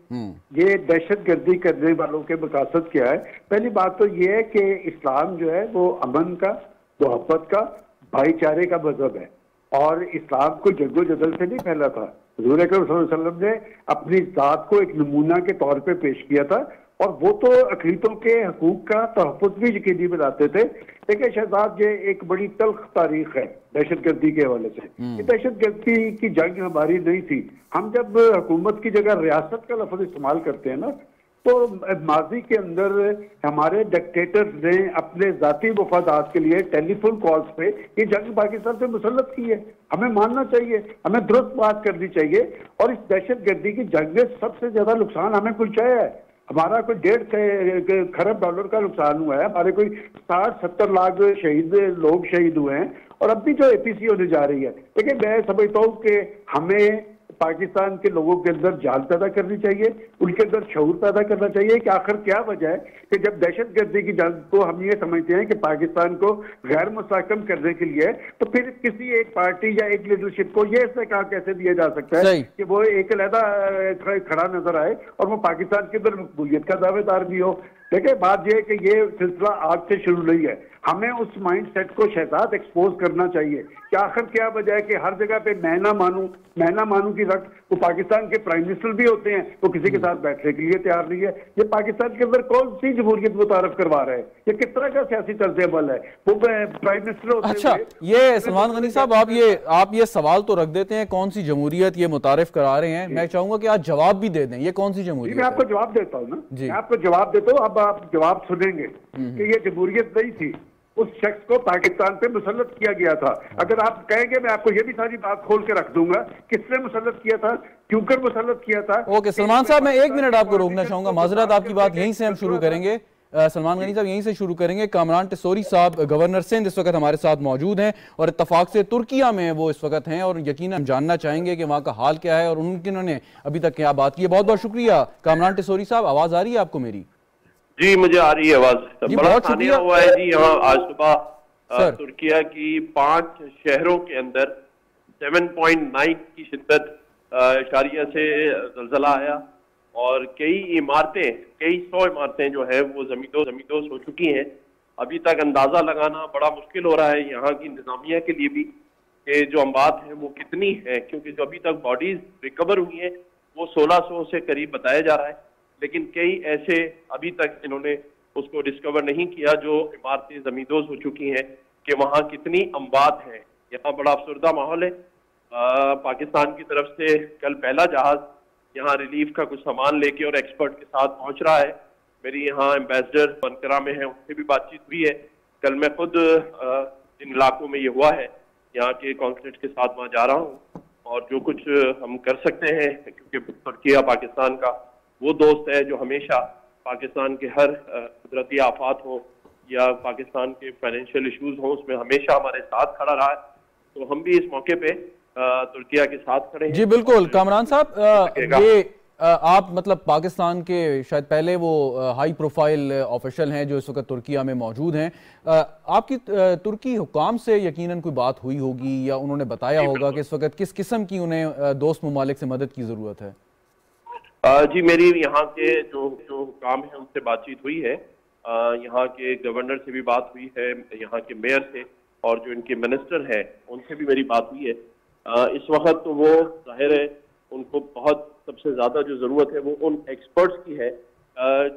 یہ دہشت گردی کرنے والوں کے مقاصد کیا ہے؟ پہلی بات تو یہ ہے کہ اسلام جو ہے وہ امن کا, محبت کا, بھائی چارے کا مذہب ہے, اور اسلام کو جنگ و جدل سے نہیں پھیلا تھا. حضور اکرم صلی اللہ علیہ وسلم نے اپنی ذات کو ایک نمونہ کے طور پہ پیش کیا تھا, اور وہ تو اقلیتوں کے حقوق کا تحفظ بھی یقینی بناتے تھے. دیکھیں شہزاد, یہ ایک بڑی تلخ تاریخ ہے دہشت گردی کے حوالے سے. یہ دہشت گردی کی جنگ ہماری نہیں تھی. ہم جب حکومت کی جگہ ریاست کا لفظ استعمال کرتے ہیں نا, تو ماضی کے اندر ہمارے ڈکٹیٹرز نے اپنے ذاتی مفادات کے لیے ٹیلی فون کالز پہ یہ جنگ پاکستان سے مسلط کی ہے. ہمیں ماننا چاہیے, ہمیں درست بات کرنی چاہیے, اور اس دہشت گردی کی جنگ میں سب سے زیادہ نقصان ہمیں پہنچایا ہے. ہمارا کوئی 1.5 کھرب ڈالر کا نقصان ہوا ہے, ہمارے کوئی 60-70 لاکھ لوگ شہید ہوئے ہیں, اور اب بھی جو اے پی سی ہونے جا رہی ہے. لیکن میں سمجھتا ہوں کہ ہمیں پاکستان کے لوگوں کے اندر جان پیدا کرنی چاہیے, ان کے اندر شعور پیدا کرنا چاہیے کہ آخر کیا وجہ ہے کہ جب دہشت گردی کی جنگ کو ہم یہ سمجھتے ہیں کہ پاکستان کو غیر مستحکم کرنے کے لیے, تو پھر کسی ایک پارٹی یا ایک لیڈرشپ کو یہ استحکام کیسے دیا جا سکتا ہے کہ وہ ایک علیحدہ کھڑا نظر آئے اور وہ پاکستان کے اندر مقبولیت کا دعوے دار بھی ہو. دیکھیں, بات یہ ہے کہ یہ سلسلہ آج سے شروع نہیں ہے. ہمیں اس مائنڈ سیٹ کو شہزاد ایکسپوز کرنا چاہیے کہ آخر کیا وجہ ہے کہ ہر جگہ پہ میں نہ مانوں کی رٹ. وہ پاکستان کے پرائم منسٹر بھی ہوتے ہیں, وہ کسی کے ساتھ بیٹھنے کے لیے تیار نہیں ہے. یہ پاکستان کے اندر کون سی جمہوریت متعارف کروا رہا ہے؟ یہ کس طرح کا سیاسی طرز عمل ہے؟ وہ پرائم منسٹر ہوتے ہیں. اچھا, یہ سلمان غنی صاحب آپ یہ سوال تو رکھ دیتے ہیں کون سی جمہوریت یہ متعارف کرا رہے ہیں, میں چاہوں گا کہ آپ جواب بھی دے دیں یہ کون سی جمہوریت ہے. میں آپ کو جواب دیتا ہوں نا, میں آپ کو جواب دیتا ہوں, اب آپ جواب سنیں گے کہ یہ جمہوریت نہیں تھی, اس شخص کو پاکستان پہ مسلط کیا گیا تھا. اگر آپ کہیں گے میں آپ کو یہ بھی ساری بات کھول کے رکھ دوں گا کس نے مسلط کیا تھا, کیوں کر مسلط کیا تھا. اوکے سلمان صاحب, میں 1 منٹ آپ کو روکنا چاہوں گا, معذرت, آپ کی بات یہیں سے ہم شروع کریں گے. سلمان غنی صاحب یہیں سے شروع کریں گے. کامران ٹسوری صاحب گورنر سندھ اس وقت ہمارے ساتھ موجود ہیں اور اتفاق سے ترکیہ میں وہ اس وقت ہیں, اور یقیناً ہم جاننا چاہیں گے کہ وہاں کا حال کیا ہے اور انہوں نے ابھی تک کیا بات کی ہے. بہت بہت شکریہ کامران ٹسوری صاحب. آواز آ رہی ہے آپ کو میری؟ جی مجھے آ رہی ہے آواز. بڑا ثانیہ ہوا ہے جی یہاں آج صبح ترکیہ کی 5 شہروں کے اندر 7.9 کی شدت اشاریہ سے زلزلہ آیا اور کئی سو عمارتیں جو ہے وہ زمین ہو چکی ہیں. ابھی تک اندازہ لگانا بڑا مشکل ہو رہا ہے یہاں کی انتظامیہ کے لیے بھی کہ جو اموات ہیں وہ کتنی ہیں, کیونکہ جو ابھی تک باڈیز ریکور ہوئی ہیں وہ 1600 سے قریب بتایا جا رہا ہے, لیکن کئی ایسے ابھی تک انہوں نے اس کو ڈسکور نہیں کیا جو عمارتیں زمیندوز ہو چکی ہیں کہ وہاں کتنی اموات ہیں. یہاں بڑا افسردہ ماحول ہے. پاکستان کی طرف سے کل پہلا جہاز یہاں ریلیف کا کچھ سامان لے کے اور ایکسپرٹ کے ساتھ پہنچ رہا ہے. میری یہاں ایمبیسڈر بنکرا میں ہیں, ان سے بھی بات چیت ہوئی ہے. کل میں خود جن علاقوں میں یہ ہوا ہے یہاں کے کانسلیٹ کے ساتھ وہاں جا رہا ہوں, اور جو کچھ ہم کر سکتے ہیں, کیونکہ ترکیہ پاکستان کا وہ دوست ہے جو ہمیشہ پاکستان کے ہر قدرتی آفات ہو یا پاکستان کے فائنینشیل ایشوز ہوں اس میں ہمیشہ ہمارے ساتھ کھڑا رہا ہے. تو ہم بھی اس موقع پہ ترکیہ کے ساتھ کھڑے ہیں. جی بالکل کامران صاحب, یہ آپ مطلب پاکستان کے شاید پہلے وہ ہائی پروفائل آفیشل ہیں جو اس وقت ترکیہ میں موجود ہیں. آپ کی ترکی حکام سے یقیناً کوئی بات ہوئی ہوگی یا انہوں نے بتایا ہوگا کہ اس وقت کس قسم کی انہیں دوست ممالک سے مدد کی ضرورت ہے؟ جی میری یہاں کے جو حکام ہیں ان سے بات چیت ہوئی ہے. یہاں کے گورنر سے بھی بات ہوئی ہے, یہاں کے میئر سے, اور جو ان کے منسٹر ہیں ان سے بھی میری بات ہوئی ہے. اس وقت تو وہ ظاہر ہے ان کو بہت سب سے زیادہ جو ضرورت ہے وہ ان ایکسپرٹس کی ہے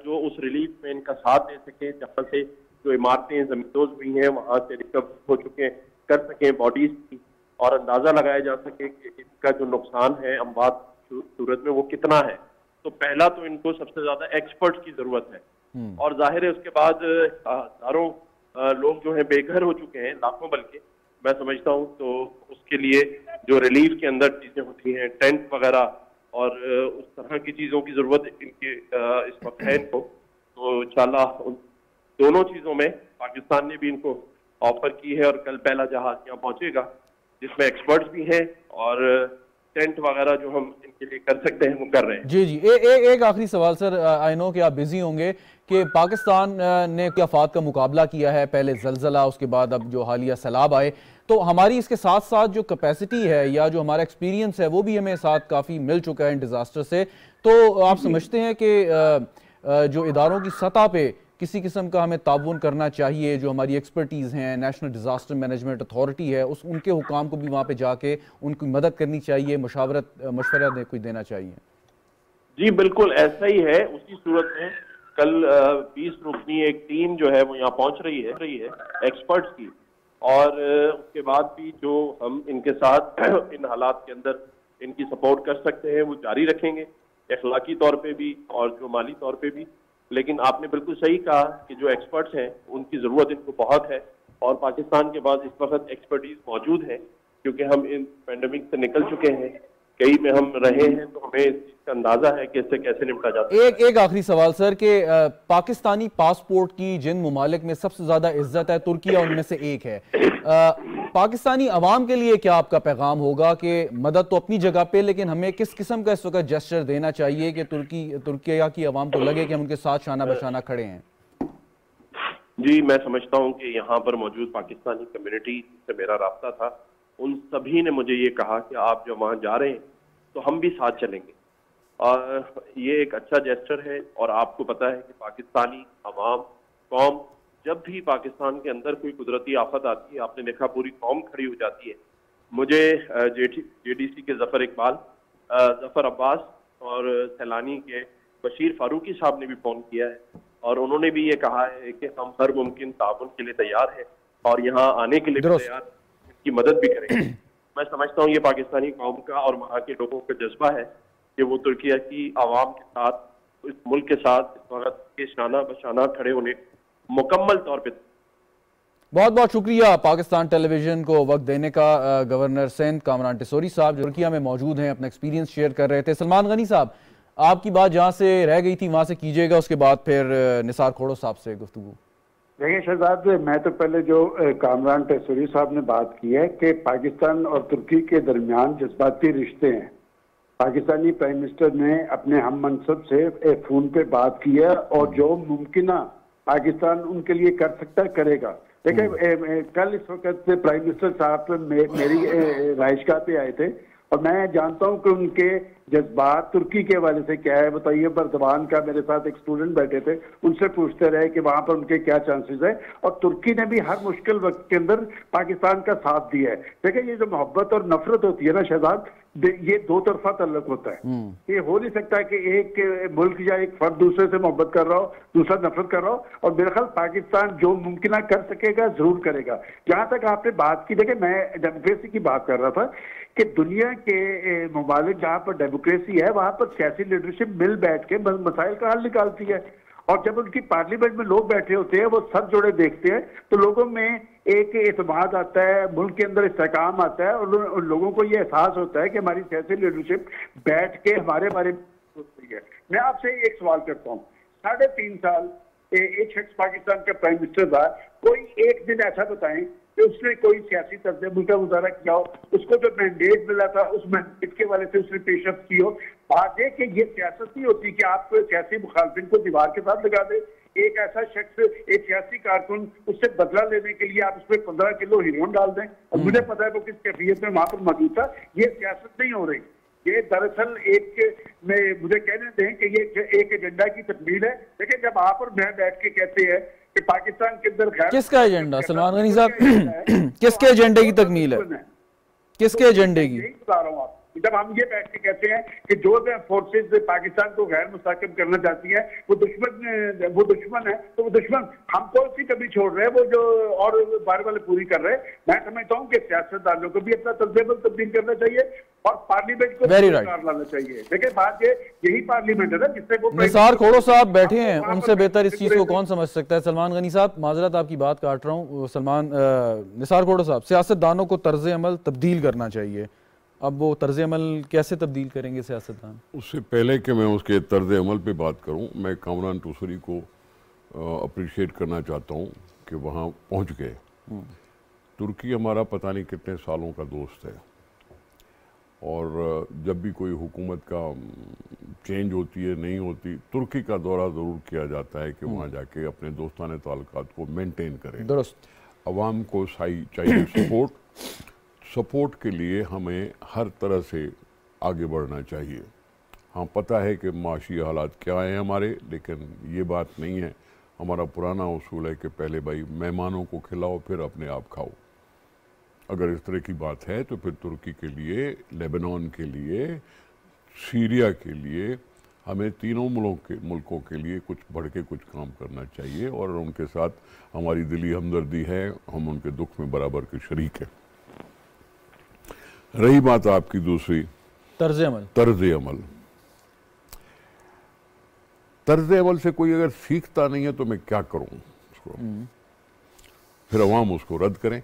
جو اس ریلیف میں ان کا ساتھ دے سکیں, جہاں سے جو عمارتیں زمیندوز ہوئی ہیں وہاں سے ریکور ہو چکے کر سکیں باڈیز کی, اور اندازہ لگایا جا سکے کہ ان کا جو نقصان ہے اموات صورت میں وہ کتنا ہے. تو پہلا تو ان کو سب سے زیادہ ایکسپرٹ کی ضرورت ہے, اور ظاہر ہے اس کے بعد ہزاروں لوگ جو ہیں بے گھر ہو چکے ہیں, لاکھوں بلکہ میں سمجھتا ہوں. تو اس کے لیے جو ریلیف کے اندر چیزیں ہوتی ہیں ٹینٹ وغیرہ اور اس طرح کی چیزوں کی ضرورت ان کے اس وقت ہے ان کو. تو انشاءاللہ ان دونوں چیزوں میں پاکستان نے بھی ان کو آفر کی ہے, اور کل پہلا جہاز یہاں پہنچے گا جس میں ایکسپرٹس بھی ہیں اور ٹینٹ وغیرہ جو ہم ان کے لیے کر سکتے ہیں وہ کر رہے ہیں. جی ایک آخری سوال سر, آئی نو کہ آپ بزی ہوں گے, کہ پاکستان نے آفات کا مقابلہ کیا ہے, پہلے زلزلہ, اس کے بعد اب جو حالیہ سیلاب آئے, تو ہماری اس کے ساتھ ساتھ جو کیپیسٹی ہے یا جو ہمارا ایکسپیرینس ہے وہ بھی ہمیں ساتھ کافی مل چکا ہے ان ڈیزاسٹر سے. تو آپ سمجھتے ہیں کہ جو اداروں کی سطح پہ کسی قسم کا ہمیں تعاون کرنا چاہیے, جو ہماری ایکسپرٹیز ہیں, نیشنل ڈیزاسٹر مینجمنٹ اتھارٹی ہے, ان کے حکام کو بھی وہاں پہ جا کے ان کی مدد کرنی چاہیے, مشورہ کوئی دینا چاہیے؟ جی بالکل ایسا ہی ہے. اسی صورت میں کل 20 رکنی ایک ٹیم جو ہے وہ یہاں پہنچ رہی ہے ایکسپرٹس کی, اور اس کے بعد بھی جو ہم ان کے ساتھ ان حالات کے اندر ان کی سپورٹ کر سکتے ہیں وہ جاری رکھیں گے, اخلاقی طور پہ بھی اور جو مالی طور پہ بھی. لیکن آپ نے بالکل صحیح کہا کہ جو ایکسپرٹس ہیں ان کی ضرورت ان کو بہت ہے, اور پاکستان کے پاس اس وقت ایکسپرٹیز موجود ہے کیونکہ ہم ان پینڈیمک سے نکل چکے ہیں, کئی میں ہم رہے ہیں, تو ہمیں اس چیز کا اندازہ ہے کہ اس سے کیسے نمٹا جاتا ہے. ایک آخری سوال سر, کہ پاکستانی پاسپورٹ کی جن ممالک میں سب سے زیادہ عزت ہے ترکیہ ان میں سے ایک ہے. پاکستانی عوام کے لیے کیا آپ کا پیغام ہوگا کہ مدد تو اپنی جگہ پہ, لیکن ہمیں کس قسم کا اس وقت جسچر دینا چاہیے کہ ترکیہ کی عوام کو لگے کہ ہم ان کے ساتھ شانہ بشانہ کھڑے ہیں؟ جی میں سمجھتا ہوں کہ یہاں پر موجود پاکستانی کمیونٹی سے میرا رابطہ تھا, ان سبھی نے مجھے یہ کہا کہ آپ جو وہاں جا رہے ہیں تو ہم بھی ساتھ چلیں گے, اور یہ ایک اچھا جیسچر ہے. اور آپ کو پتہ ہے کہ پاکستانی عوام قوم جب بھی پاکستان کے اندر کوئی قدرتی آفت آتی ہے، آپ نے دیکھا پوری قوم کھڑی ہو جاتی ہے. مجھے جے ڈی سی کے ظفر اقبال، ظفر عباس اور سیلانی کے بشیر فاروقی صاحب نے بھی فون کیا ہے اور انہوں نے بھی یہ کہا ہے کہ ہم ہر ممکن تعاون کے لیے تیار ہیں اور یہاں آنے کے لیے بھی تیار ہیں، ان کی مدد بھی کریں گے. میں سمجھتا ہوں یہ پاکستانی قوم کا اور وہاں کے لوگوں کا جذبہ ہے کہ وہ ترکیہ کی عوام کے ساتھ، اس ملک کے ساتھ اس وقت کے شانہ بشانہ کھڑے ہونے مکمل طور پہ. بہت بہت شکریہ پاکستان ٹیلی ویژن کو وقت دینے کا. گورنر سندھ کامران ٹیسوری صاحب جو ترکیہ میں موجود ہیں، اپنا ایکسپیرینس شیئر کر رہے تھے. سلمان غنی صاحب، آپ کی بات جہاں سے رہ گئی تھی وہاں سے کیجیے گا، اس کے بعد پھر نثار کھوڑو صاحب سے گفتگو. دیکھیں شہزاد، میں تو پہلے جو کامران ٹیسوری صاحب نے بات کی ہے کہ پاکستان اور ترکی کے درمیان جذباتی رشتے ہیں. پاکستانی پرائم منسٹر نے اپنے ہم منصب سے فون پہ بات کی ہے اور جو ممکنہ پاکستان ان کے لیے کر سکتا ہے کرے گا. دیکھیں کل اس وقت پرائم منسٹر صاحب میری رہائش گاہ پہ آئے تھے اور میں جانتا ہوں کہ ان کے جذبات ترکی کے حوالے سے کیا ہے. بتائیے، بردوان کا میرے ساتھ ایک اسٹوڈنٹ بیٹھے تھے، ان سے پوچھتے رہے کہ وہاں پر ان کے کیا چانسز ہے، اور ترکی نے بھی ہر مشکل وقت کے اندر پاکستان کا ساتھ دیا ہے. دیکھیں یہ جو محبت اور نفرت ہوتی ہے نا شہزاد، یہ دو طرفہ تعلق ہوتا ہے. یہ ہو نہیں سکتا کہ ایک ملک یا ایک فرد دوسرے سے محبت کر رہا ہو، دوسرا نفرت کر رہا ہو. اور میرے خیال پاکستان جو ممکنہ کر سکے گا ضرور کرے گا. جہاں تک آپ نے بات کی، دیکھیں میں ڈیموکریسی کی بات کر رہا تھا کہ دنیا کے ممالک جہاں پر ڈیموکریسی ہے وہاں پر سیاسی لیڈرشپ مل بیٹھ کے مسائل کا حل نکالتی ہے. اور جب ان کی پارلیمنٹ میں لوگ بیٹھے ہوتے ہیں، وہ سر جوڑے دیکھتے ہیں، تو لوگوں میں ایک اعتماد آتا ہے، ملک کے اندر استحکام آتا ہے اور ان لوگوں کو یہ احساس ہوتا ہے کہ ہماری سیاسی لیڈرشپ بیٹھ کے ہمارے بارے میں سوچتی ہے. میں آپ سے ایک سوال کرتا ہوں، 3.5 سال ایک شخص پاکستان کا پرائم منسٹر تھا، کوئی ایک دن ایسا بتائیں کہ اس نے کوئی سیاسی طرز عمل کا مظاہرہ کیا ہو، اس کو جو مینڈیٹ ملا تھا اس مینڈیٹ کے والے سے اس نے پیش رفت کی ہو. بات ہے کہ یہ سیاست نہیں ہوتی کہ آپ سیاسی مخالفین کو دیوار کے ساتھ لگا دیں. ایک ایسا شخص، ایک سیاسی کارکن، اس سے بدلہ لینے کے لیے آپ اس پہ 15 کلو ہیروئن ڈال دیں، اور مجھے پتا ہے وہ کس کیفیت میں وہاں پر موجود تھا. یہ سیاست نہیں ہو رہی، یہ دراصل ایک میں مجھے کہنے دیں کہ یہ ایک ایجنڈا کی تکمیل ہے. دیکھیں جب آپ اور میں بیٹھ کے کہتے ہیں کہ پاکستان کے اندر کس کا ایجنڈا سلمان غنی صاحب، کس کے ایجنڈے کی تکمیل ہے، کس کے ایجنڈے کی؟ یہی بتا رہا ہوں آپ. جب ہم یہ بیٹھ کے کہتے ہیں کہ جو فورسز پاکستان کو غیر مستحکم کرنا چاہتی ہیں وہ دشمن ہے، تو وہ دشمن ہم کو اسی کبھی چھوڑ رہے ہیں، وہ جو اور بارے والے پوری کر رہے ہیں. میں سمجھتا ہوں کہ سیاستدانوں کو بھی اپنا طرز عمل تبدیل کرنا چاہیے اور پارلیمنٹ کو کار لانا چاہیے. دیکھیں بات یہی پارلیمنٹ ہے نا جس سے وہ نثار کھوڑو صاحب بیٹھے ہیں، ان سے بہتر اس چیز کو کون سمجھ سکتا ہے. سلمان غنی صاحب معذرت آپ کی بات کاٹ رہا ہوں. نثار کھوڑو صاحب، سیاستدانوں کو طرز عمل تبدیل کرنا چاہیے، اب وہ طرز عمل کیسے تبدیل کریں گے سیاستدان؟ اس سے پہلے کہ میں اس کے طرز عمل پہ بات کروں، میں کامران ٹیسوری کو اپریشیٹ کرنا چاہتا ہوں کہ وہاں پہنچ گئے. ترکی ہمارا پتہ نہیں کتنے سالوں کا دوست ہے، اور جب بھی کوئی حکومت کا چینج ہوتی ہے نہیں ہوتی، ترکی کا دورہ ضرور کیا جاتا ہے کہ وہاں جا کے اپنے دوستانہ تعلقات کو مینٹین کریں. درست. عوام کو چاہیے سپورٹ کے لیے ہمیں ہر طرح سے آگے بڑھنا چاہیے. ہاں پتہ ہے کہ معاشی حالات کیا ہیں ہمارے، لیکن یہ بات نہیں ہے. ہمارا پرانا اصول ہے کہ پہلے بھائی مہمانوں کو کھلاؤ پھر اپنے آپ کھاؤ. اگر اس طرح کی بات ہے تو پھر ترکی کے لیے، لیبنان کے لیے، سیریا کے لیے، ہمیں تینوں ملکوں کے لیے کچھ بڑھ کے کچھ کام کرنا چاہیے، اور ان کے ساتھ ہماری دلی ہمدردی ہے، ہم ان کے دکھ میں برابر کے شریک ہیں. رہی بات آپ کی دوسری طرز عمل سے کوئی اگر سیکھتا نہیں ہے تو میں کیا کروں اس کو؟ پھر عوام اس کو رد کریں،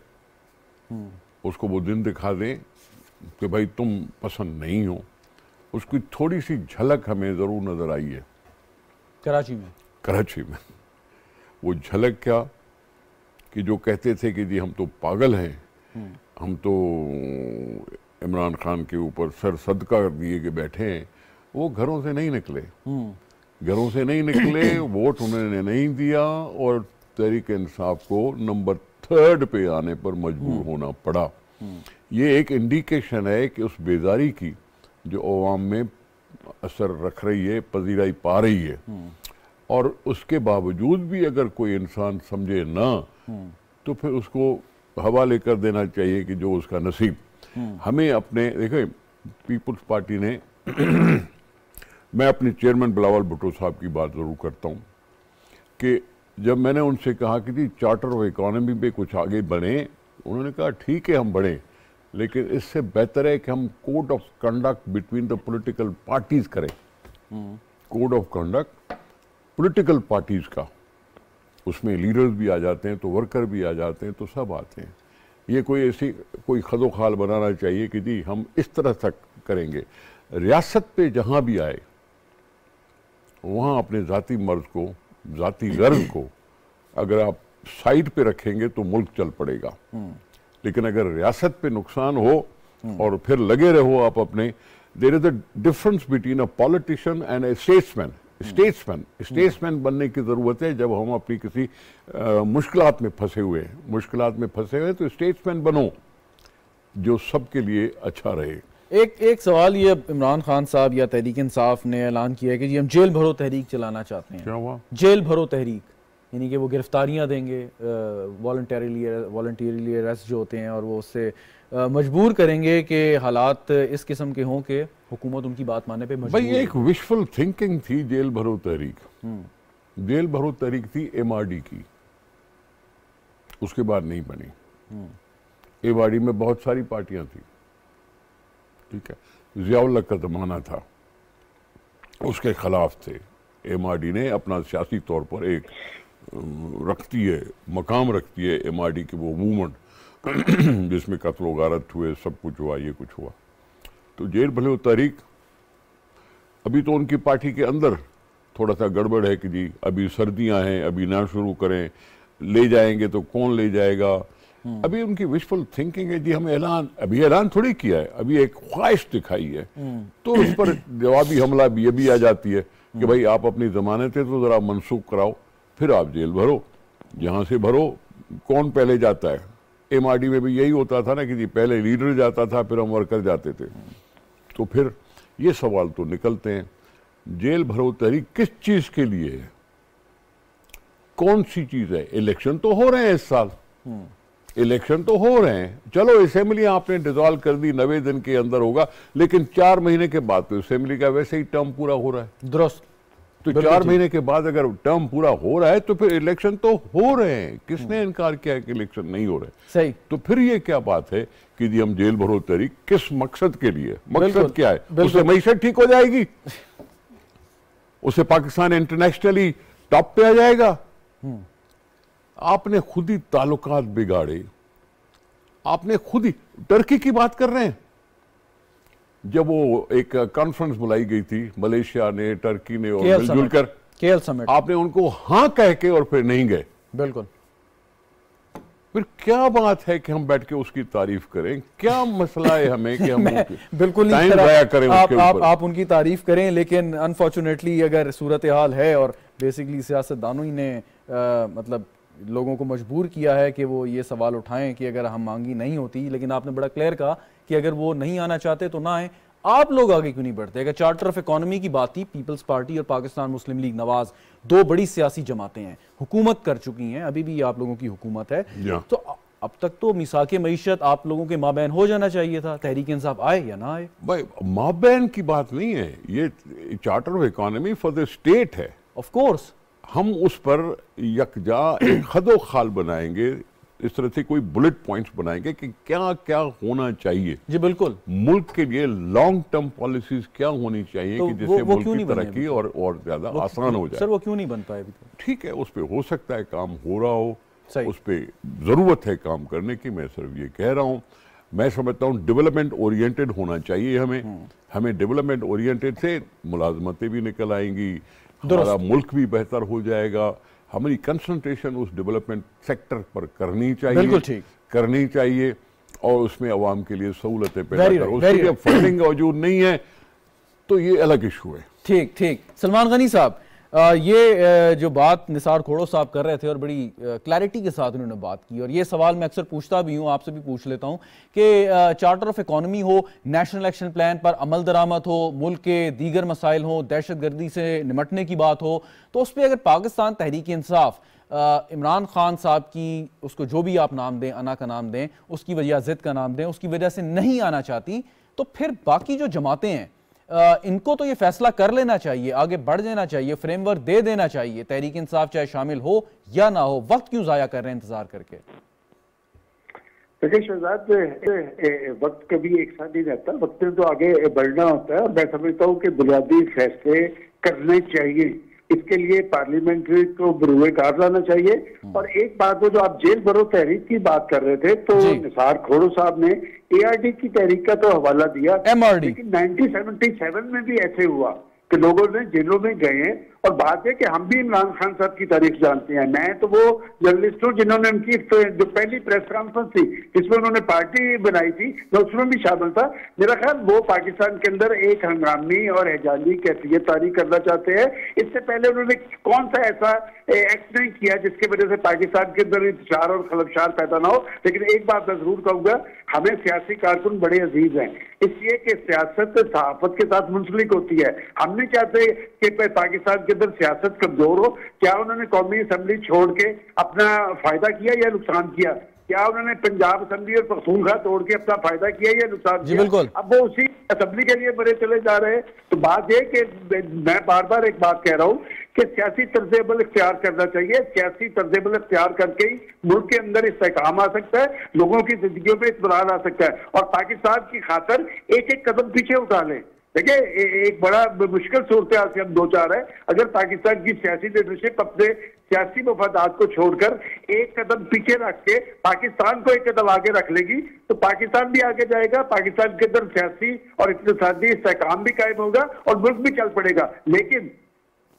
اس کو وہ دن دکھا دیں کہ بھائی تم پسند نہیں ہو. اس کی تھوڑی سی جھلک ہمیں ضرور نظر آئی ہے کراچی میں. وہ جھلک کیا کہ جو کہتے تھے کہ جی ہم تو پاگل ہیں، ہم تو عمران خان کے اوپر سر صدقہ دیے کے بیٹھے ہیں، وہ گھروں سے نہیں نکلے، ووٹ انہوں نے نہیں دیا، اور تحریک انصاف کو نمبر 3 پہ آنے پر مجبور ہونا پڑا. یہ ایک انڈیکیشن ہے کہ اس بیداری کی جو عوام میں اثر رکھ رہی ہے، پذیرائی پا رہی ہے. اور اس کے باوجود بھی اگر کوئی انسان سمجھے نہ تو پھر اس کو حوالے کر دینا چاہیے کہ جو اس کا نصیب. ہمیں اپنے دیکھیں پیپلز پارٹی نے میں اپنے چیئرمین بلاول بھٹو صاحب کی بات ضرور کرتا ہوں کہ جب میں نے ان سے کہا کہ جی چارٹر آف اکانومی پہ کچھ آگے بڑھیں, انہوں نے کہا ٹھیک ہے ہم بڑھیں, لیکن اس سے بہتر ہے کہ ہم code of conduct between the political parties کریں. Code of conduct political parties کا, اس میں لیڈرز بھی آ جاتے ہیں تو ورکر بھی آ جاتے ہیں تو سب آتے ہیں. یہ کوئی خد و خال بنانا چاہیے کہ جی ہم اس طرح تک کریں گے. ریاست پہ جہاں بھی آئے وہاں اپنے ذاتی مرض کو, ذاتی غرض کو اگر آپ سائڈ پہ رکھیں گے تو ملک چل پڑے گا. لیکن اگر ریاست پہ نقصان ہو اور پھر لگے رہو آپ اپنے, there is a difference between a politician and a statesman. Statesman بننے کی ضرورت ہے جب ہم اپنی کسی مشکلات میں پھنسے ہوئے تو اسٹیٹسمین بنو جو سب کے لیے اچھا رہے. ایک سوال یہ, عمران خان صاحب یا تحریک انصاف نے اعلان کیا ہے کہ جی ہم جیل بھرو تحریک چلانا چاہتے ہیں. کیا ہوا؟ جیل بھرو تحریک, یعنی کہ وہ گرفتاریاں دیں گے والنٹیرلی اریسٹ جو ہوتے ہیں, اور وہ اس سے مجبور کریں گے کہ حالات اس قسم کے ہوں کہ حکومت ان کی بات ماننے پہ مجبور. بھائی ایک وشفل تھنکنگ تھی جیل بھرو تحریک. جیل بھرو تحریک تھی MRD کی, اس کے بعد نہیں بنی. MRD میں بہت ساری پارٹیاں تھیں, ٹھیک ہے, ضیاء اللہ کا زمانہ تھا, اس کے خلاف تھے. MRD نے اپنا سیاسی طور پر ایک مقام رکھتی ہے MRD کی وہ موومنٹ جس میں قتل و غارت ہوئے, سب کچھ ہوا, یہ کچھ ہوا. تو جیل بھرو تحریک ابھی تو ان کی پارٹی کے اندر تھوڑا سا گڑبڑ ہے کہ جی ابھی سردیاں ہیں, ابھی نہ شروع کریں, لے جائیں گے تو کون لے جائے گا. ابھی ان کی وشفل تھنکنگ ہے جی ہم اعلان تھوڑی کیا ہے, ابھی ایک خواہش دکھائی ہے, تو اس پر جوابی حملہ بھی یہ بھی آ جاتی ہے کہ بھائی آپ اپنی ضمانتیں تو ذرا منسوخ کراؤ, پھر آپ جیل بھرو, جہاں سے بھرو. کون پہلے جاتا ہے؟ MRD میں بھی یہی ہوتا تھا نا کہ جی پہلے لیڈر جاتا تھا, پھر ہم ورکر جاتے تھے. تو پھر یہ سوال تو نکلتے ہیں, جیل بھرو تحریک کس چیز کے لیے ہے, کون سی چیز ہے؟ الیکشن تو ہو رہے ہیں اس سال, الیکشن تو ہو رہے ہیں, چلو اسمبلی آپ نے ڈیزالو کر دی, 90 دن کے اندر ہوگا, لیکن 4 مہینے کے بعد تو اسمبلی کا ویسے ہی ٹرم پورا ہو رہا ہے. درست. تو 4 مہینے کے بعد اگر ٹرم پورا ہو رہا ہے تو پھر الیکشن تو ہو رہے ہیں. کس نے انکار کیا کہ الیکشن نہیں ہو رہے؟ صحیح. تو پھر یہ کیا بات ہے کہ جی ہم جیل بھرو تحریک کس مقصد کے لیے؟ مقصد کیا ہے؟ اس سے معیشت ٹھیک ہو جائے گی, اس سے پاکستان انٹرنیشنلی ٹاپ پہ آ جائے گا. آپ نے خود ہی تعلقات بگاڑے, آپ نے خود ہی. ٹرکی کی بات کر رہے ہیں, جب وہ ایک کانفرنس بلائی گئی تھی ملیشیا نے, ٹرکی نے, اور مل جل کر KL سمٹ, آپ نے ان کو ہاں کہہ کے اور پھر نہیں گئے. بالکل. پھر کیا بات ہے کہ ہم بیٹھ کے اس کی تعریف کریں؟ کیا مسئلہ ہے ہمیں کہ ہم بالکل ٹائم ضائع کریں اس کے اوپر؟ آپ ان کی تعریف کریں, لیکن انفارچونیٹلی اگر صورتحال ہے, اور بیسیکلی سیاستدانوں ہی نے مطلب لوگوں کو مجبور کیا ہے کہ وہ یہ سوال اٹھائیں کہ اگر ہم مانگی نہیں ہوتی, لیکن آپ نے بڑا کلیئر کہا کہ اگر وہ نہیں آنا چاہتے تو نہ آئیں. آپ لوگ آگے کیوں نہیں بڑھتے؟ اگر چارٹر آف اکانومی کی بات تھی, پیپلز پارٹی اور پاکستان مسلم لیگ نواز 2 بڑی سیاسی جماعتیں ہیں, حکومت کر چکی ہیں, ابھی بھی آپ لوگوں کی حکومت ہے, تو اب تک تو میثاق معیشت آپ لوگوں کے مابین ہو جانا چاہیے تھا. تحریک انصاف آئے یا نہ آئے؟ بھائی مابین کی بات نہیں ہے, یہ charter of economy for the state ہے. آف کورس ہم اس پر یکجا ایک خد و خال بنائیں گے, اس طرح سے کوئی بلٹ پوائنٹس بنائیں گے کہ کیا کیا ہونا چاہیے. جی بالکل. ملک کے لیے لانگ ٹرم پالیسیز کیا ہونی چاہیے کہ جس سے ملک کی ترقی اور زیادہ آسان ہو جائے. سر وہ کیوں نہیں بن پائے ابھی تک؟ ٹھیک ہے, اس پہ ہو سکتا ہے کام ہو رہا ہو, اس پہ ضرورت ہے کام کرنے کی. میں صرف یہ کہہ رہا ہوں, میں سمجھتا ہوں ڈیولپمنٹ اورینٹڈ ہونا چاہیے. ہمیں ڈیولپمنٹ اورینٹڈ سے ملازمتیں بھی نکل آئیں گی, ہمارا ملک بھی بہتر ہو جائے گا. ہماری کنسنٹریشن اس ڈیولپمنٹ سیکٹر پر کرنی چاہیے, اور اس میں عوام کے لیے سہولتیں پیدا کرو. اس کے فنڈنگ موجود نہیں ہے تو یہ الگ ایشو ہے. ٹھیک. سلمان غنی صاحب, یہ جو بات نثار کھوڑو صاحب کر رہے تھے اور بڑی کلیئرٹی کے ساتھ انہوں نے بات کی، اور یہ سوال میں اکثر پوچھتا بھی ہوں، آپ سے بھی پوچھ لیتا ہوں کہ چارٹر آف اکانومی ہو، نیشنل ایکشن پلان پر عمل درآمد ہو، ملک کے دیگر مسائل ہوں، دہشت گردی سے نمٹنے کی بات ہو، تو اس پہ اگر پاکستان تحریک انصاف عمران خان صاحب کی، اس کو جو بھی آپ نام دیں، انا کا نام دیں، اس کی وجہ ضد کا نام دیں، اس کی وجہ سے نہیں آنا چاہتی، تو پھر باقی جو جماعتیں ہیں ان کو تو یہ فیصلہ کر لینا چاہیے، آگے بڑھ جانا چاہیے، فریم ورک دے دینا چاہیے، تحریک انصاف چاہے شامل ہو یا نہ ہو، وقت کیوں ضائع کر رہے ہیں انتظار کر کے؟ دیکھیں شہزاد، وقت کبھی ایک ساتھ نہیں رہتا، وقت میں تو آگے بڑھنا ہوتا ہے، اور میں سمجھتا ہوں کہ بنیادی فیصلے کرنے چاہیے، اس کے لیے پارلیمنٹ کو بروئے کار لانا چاہیے۔ اور ایک بات وہ جو آپ جیل برو تحریک کی بات کر رہے تھے، تو نثار کھوڑو صاحب نے اے آر ڈی کی تحریک کا تو حوالہ دیا، لیکن 1977 میں بھی ایسے ہوا کہ لوگوں نے جیلوں میں گئے ہیں، اور بات ہے کہ ہم بھی عمران خان صاحب کی تاریخ جانتے ہیں۔ میں تو وہ جرنلسٹ ہوں جنہوں نے ان کی جو پہلی پریس کانفرنس تھی جس میں انہوں نے پارٹی بنائی تھی، میں اس میں بھی شامل تھا۔ میرا خیال وہ پاکستان کے اندر ایک ہنگامی اور احجاجی کیفیت طاری کرنا چاہتے ہیں۔ اس سے پہلے انہوں نے کون سا ایسا ایکٹ نہیں کیا جس کی وجہ سے پاکستان کے اندر انتشار اور خلفشار پیدا نہ ہو۔ لیکن ایک بات میں ضرور کہوں گا، ہمیں سیاسی کارکن بڑے عزیز ہیں، اس لیے کہ سیاست صحافت کے ساتھ منسلک ہوتی ہے۔ ہم نہیں چاہتے کہ پاکستان کے اندر سیاست کمزور ہو۔ کیا انہوں نے قومی اسمبلی چھوڑ کے اپنا فائدہ کیا یا نقصان کیا؟ کیا انہوں نے پنجاب اسمبلی اور پختونخوا توڑ کے اپنا فائدہ کیا یا نقصان کیا؟ بالکل۔ اب وہ اسی اسمبلی کے لیے بڑے چلے جا رہے ہیں۔ تو بات یہ کہ میں بار بار ایک بات کہہ رہا ہوں کہ سیاسی طرز عمل اختیار کرنا چاہیے۔ سیاسی طرز عمل اختیار کر کے ہی ملک کے اندر استحکام آ سکتا ہے، لوگوں کی زندگیوں میں اطمینان آ سکتا ہے، اور پاکستان کی خاطر ایک ایک قدم پیچھے اٹھا لیں۔ دیکھیں، ایک بڑا مشکل صورتحال سے ہم دو چار ہے۔ اگر پاکستان کی سیاسی لیڈرشپ اپنے سیاسی مفادات کو چھوڑ کر ایک قدم پیچھے رکھ کے پاکستان کو ایک قدم آگے رکھ لے گی تو پاکستان بھی آگے جائے گا، پاکستان کے اندر سیاسی اور اقتصادی استحکام بھی قائم ہوگا اور ملک بھی چل پڑے گا۔ لیکن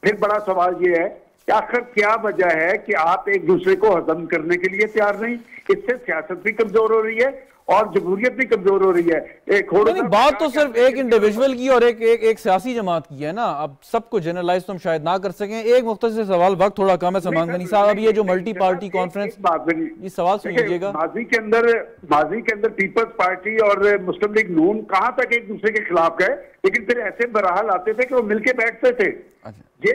پھر بڑا سوال یہ ہے کہ آخر کیا وجہ ہے کہ آپ ایک دوسرے کو ہضم کرنے کے لیے تیار نہیں؟ اس سے سیاست بھی کمزور ہو رہی ہے اور جمہوریت بھی کمزور ہو رہی ہے۔ بات تو صرف ایک انڈیویجول کی اور ایک سیاسی جماعت کی ہے نا، اب سب کو جنرلائز تو ہم شاید نہ کر سکیں۔ ایک مختصر سوال، وقت تھوڑا کم ہے سلمان غنی صاحب، اب یہ جو ملٹی پارٹی کانفرنس، یہ سوال سن لیجیے گا۔ ماضی کے اندر پیپلز پارٹی اور مسلم لیگ نون کہاں تک ایک دوسرے کے خلاف گئے، لیکن پھر ایسے بہرحال آتے تھے کہ وہ مل کے بیٹھتے تھے۔ یہ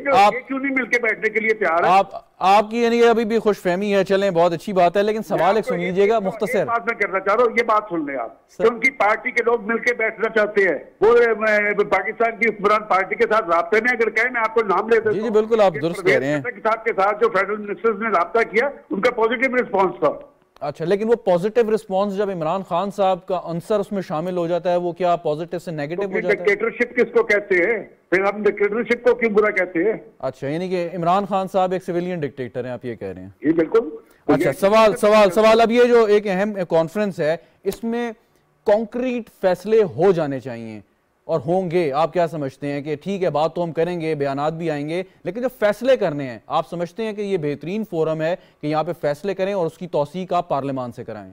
کیوں نہیں مل کے بیٹھنے کے لیے تیار ہے؟ آپ کی یعنی ابھی بھی خوش فہمی ہے، چلیں بہت اچھی بات ہے، لیکن سوال ایک سن لیجیے گا مختصر۔ بات میں کرنا چاہ رہا ہوں، یہ بات سن لیں آپ کہ ان کی پارٹی کے لوگ مل کے بیٹھنا چاہتے ہیں، وہ پاکستان کی حکمران پارٹی کے ساتھ رابطے میں، اگر کہیں میں آپ کو نام لے دیتا ہوں۔ جی بالکل، آپ درست کہہ رہے ہیں۔ کے ساتھ جو فیڈرل منسٹرز نے رابطہ کیا ان کا پازیٹیو رسپانس تھا۔ اچھا، لیکن وہ پازیٹیو رسپانس جب عمران خان صاحب کا عنصر اس میں شامل ہو جاتا ہے، وہ کیا پازیٹیو سے نیگیٹو ہو جاتا ہے؟ ڈکٹیٹرشپ کس کو کہتے ہیں؟ پھر ہم ڈکٹیٹرشپ کو کیوں برا کہتے ہیں؟ اچھا، یعنی کہ عمران خان صاحب ایک سویلین ڈکٹیٹر ہیں، آپ یہ کہہ رہے ہیں؟ جی بالکل۔ اچھا، سوال اب یہ جو ایک اہم کانفرنس ہے، اس میں کانکریٹ فیصلے ہو جانے چاہیے اور ہوں گے، آپ کیا سمجھتے ہیں کہ ٹھیک ہے بات تو ہم کریں گے، بیانات بھی آئیں گے، لیکن جو فیصلے کرنے ہیں، آپ سمجھتے ہیں کہ یہ بہترین فورم ہے کہ یہاں پہ فیصلے کریں اور اس کی توثیق آپ پارلیمان سے کرائیں؟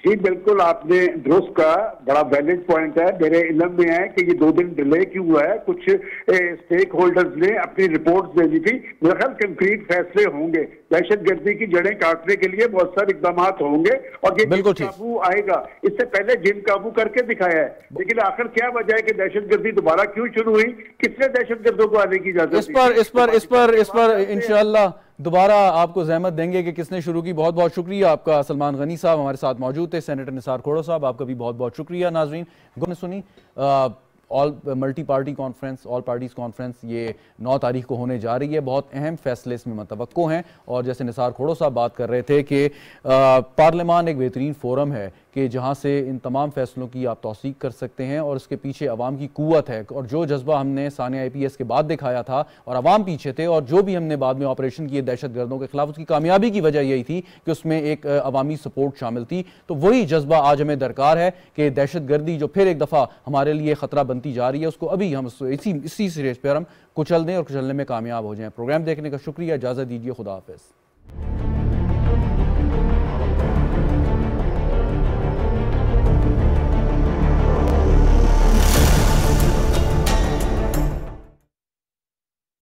جی بالکل، آپ نے درست کہا، بڑا ویلڈ پوائنٹ ہے۔ میرے علم میں ہے کہ یہ 2 دن ڈیلے کیوں ہوا ہے، کچھ اسٹیک ہولڈرز نے اپنی رپورٹس بھیجی تھی۔ میرا خیال کنکریٹ فیصلے ہوں گے، دہشت گردی کی جڑیں کاٹنے کے لیے بہت سارے اقدامات ہوں گے، اور یہ جن قابو آئے گا، اس سے پہلے جن قابو کر کے دکھایا ہے۔ لیکن آخر کیا وجہ ہے کہ دہشت گردی دوبارہ کیوں شروع ہوئی؟ کس نے دہشت گردوں کو آنے کی اجازت دی؟ اس پر انشاءاللہ دوبارا آپ کو زحمت دیں گے کہ کس نے شروع کی۔ بہت بہت شکریہ آپ کا سلمان غنی صاحب ہمارے ساتھ موجود تھے، سینیٹر نثار کھوڑو صاحب آپ کا بھی بہت بہت شکریہ۔ ناظرین نے سنی all multi party conference, all parties conference, یہ 9 تاریخ کو ہونے جا رہی ہے، بہت اہم فیصلے اس میں متوقع ہیں، اور جیسے نثار کھوڑو صاحب بات کر رہے تھے کہ پارلیمان ایک بہترین فورم ہے کہ جہاں سے ان تمام فیصلوں کی آپ توثیق کر سکتے ہیں، اور اس کے پیچھے عوام کی قوت ہے، اور جو جذبہ ہم نے ثانیہ IPS کے بعد دکھایا تھا اور عوام پیچھے تھے، اور جو بھی ہم نے بعد میں آپریشن کیے دہشت گردوں کے خلاف، اس کی کامیابی کی وجہ یہی تھی کہ اس میں ایک عوامی سپورٹ شامل تھی۔ تو وہی جذبہ آج ہمیں درکار ہے کہ دہشت گردی جو پھر ایک دفعہ ہمارے لیے خطرہ بنتی جا رہی ہے، اس کو ابھی ہم اسی سٹیج پر ہم کچل دیں اور کچلنے میں کامیاب ہو جائیں۔ پروگرام دیکھنے کا شکریہ، اجازت دیجیے، خدا حافظ۔